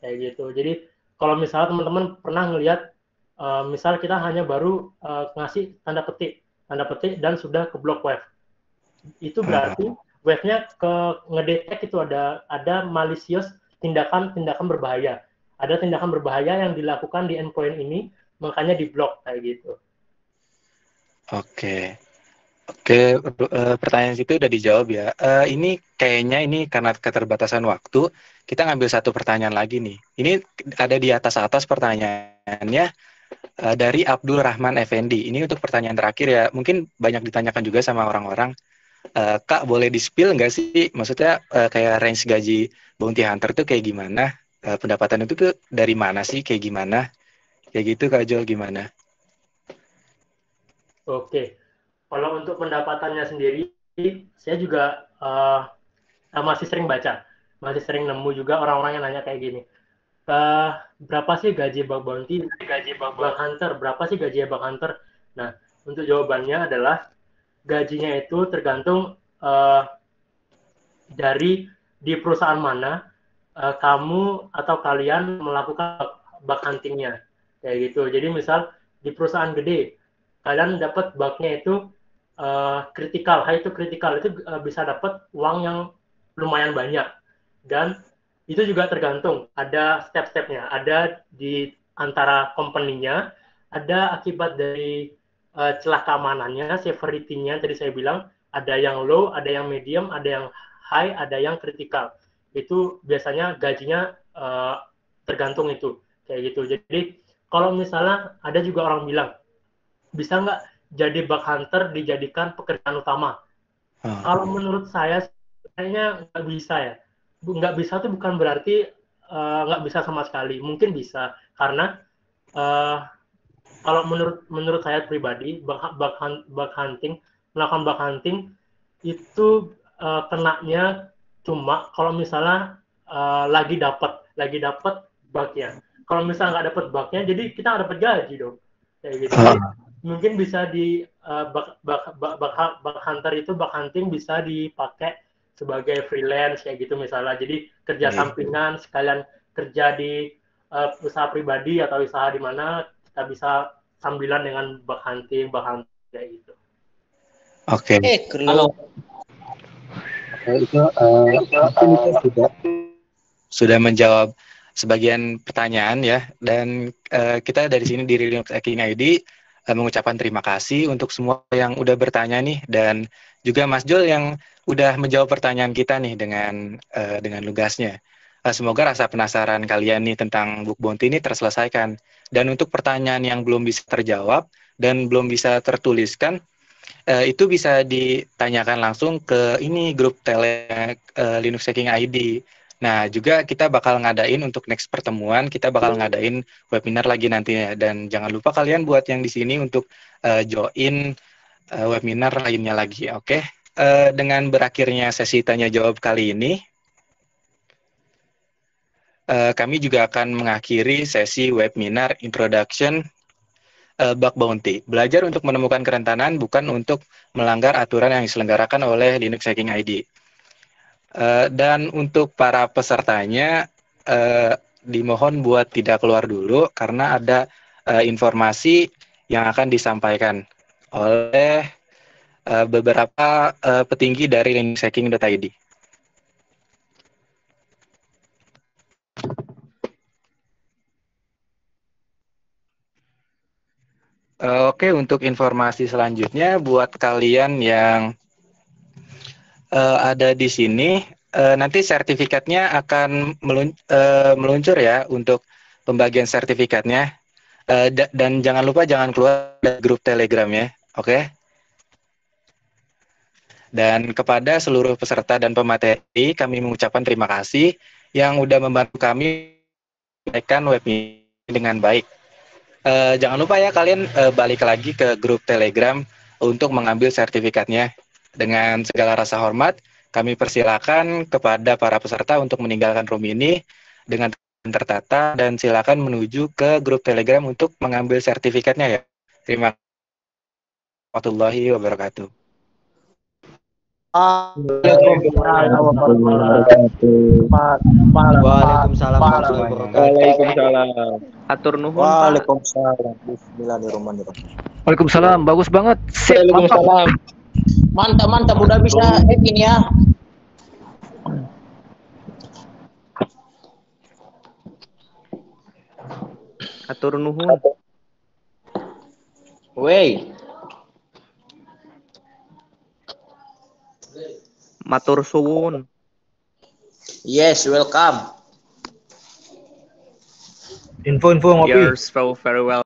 kayak gitu. Jadi kalau misalnya teman-teman pernah ngelihat misal kita hanya baru ngasih tanda petik dan sudah ke blok web, itu berarti webnya ngedetect itu ada malicious, tindakan berbahaya, ada tindakan berbahaya yang dilakukan di endpoint ini, makanya di blok kayak gitu. Oke, pertanyaan itu udah dijawab ya. Ini kayaknya karena keterbatasan waktu, kita ngambil satu pertanyaan lagi nih. Ini ada di atas pertanyaannya dari Abdul Rahman Effendi. Ini untuk pertanyaan terakhir ya. Mungkin banyak ditanyakan juga sama orang-orang. Kak, boleh di-spill nggak sih? Maksudnya kayak range gaji bounty hunter tuh kayak gimana? Pendapatan itu tuh dari mana sih? Kayak gimana? Kayak gitu, Kak Joel, gimana? Oke, kalau untuk pendapatannya sendiri, saya juga masih sering baca, masih sering nemu juga orang-orang yang nanya kayak gini. Berapa sih gaji bug bounty, bug hunter, berapa sih gaji bug hunter? Nah, untuk jawabannya adalah gajinya itu tergantung dari di perusahaan mana kamu atau kalian melakukan bug huntingnya, kayak gitu. Jadi misal di perusahaan gede, kalian dapat bugnya itu kritikal, itu bisa dapat uang yang lumayan banyak. Dan itu juga tergantung, ada step-stepnya, ada di antara company-nya, ada akibat dari celah keamanannya, severity-nya tadi saya bilang, ada yang low, ada yang medium, ada yang high, ada yang kritikal. Itu biasanya gajinya tergantung itu, kayak gitu. Jadi kalau misalnya ada juga orang bilang, bisa nggak jadi bug hunter dijadikan pekerjaan utama? Kalau menurut saya kayaknya nggak bisa ya. Nggak bisa itu bukan berarti nggak bisa sama sekali. Mungkin bisa karena kalau menurut saya pribadi melakukan bug hunting itu kenanya cuma kalau misalnya lagi dapat bugnya. Kalau misalnya nggak dapat bugnya, jadi kita nggak dapat gaji dong. Kayak gitu. Jadi, mungkin bisa di bug hunting bisa dipakai sebagai freelance kayak gitu misalnya. Jadi kerja sampingan sekalian kerja di usaha pribadi atau usaha di mana kita bisa sambilan dengan bug hunting kayak gitu. Oke. Halo. Itu sudah menjawab sebagian pertanyaan ya, dan kita dari sini di Linux Hacking ID mengucapkan terima kasih untuk semua yang udah bertanya nih, dan juga Mas Jol yang udah menjawab pertanyaan kita nih dengan lugasnya. Semoga rasa penasaran kalian nih tentang bug bounty ini terselesaikan. Dan untuk pertanyaan yang belum bisa terjawab dan belum bisa tertuliskan, itu bisa ditanyakan langsung ke grup Linux Hacking ID. Nah, juga kita bakal ngadain untuk next pertemuan, kita bakal ngadain webinar lagi nantinya. Dan jangan lupa kalian buat yang di sini untuk join webinar lainnya lagi, oke? Dengan berakhirnya sesi tanya jawab kali ini, kami juga akan mengakhiri sesi webinar Introduction Bug Bounty. Belajar untuk menemukan kerentanan, bukan untuk melanggar aturan yang diselenggarakan oleh Linux Hacking ID. Dan untuk para pesertanya, dimohon buat tidak keluar dulu karena ada informasi yang akan disampaikan oleh beberapa petinggi dari linuxhacking.id. Oke, untuk informasi selanjutnya buat kalian yang ada di sini, nanti sertifikatnya akan meluncur ya untuk pembagian sertifikatnya. Dan jangan lupa jangan keluar dari grup Telegram ya, oke? Dan kepada seluruh peserta dan pemateri, kami mengucapkan terima kasih yang udah membantu kami menyampaikan web ini dengan baik. Jangan lupa ya kalian balik lagi ke grup Telegram untuk mengambil sertifikatnya. Dengan segala rasa hormat, kami persilakan kepada para peserta untuk meninggalkan room ini dengan tertata dan silakan menuju ke grup Telegram untuk mengambil sertifikatnya ya. Terima kasih warahmatullahi wabarakatuh. Waalaikumsalam warahmatullahi wabarakatuh. Waalaikumsalam. Atur nuhun, Pak. Waalaikumsalam. Bismillahirrahmanirrahim. Waalaikumsalam. Bagus banget. Sip, mantap. Mantap, udah bisa hack ini ya. Atur nuhun. Wey, Matur suwun. yes, welcome. Info ngopi. You're so very well.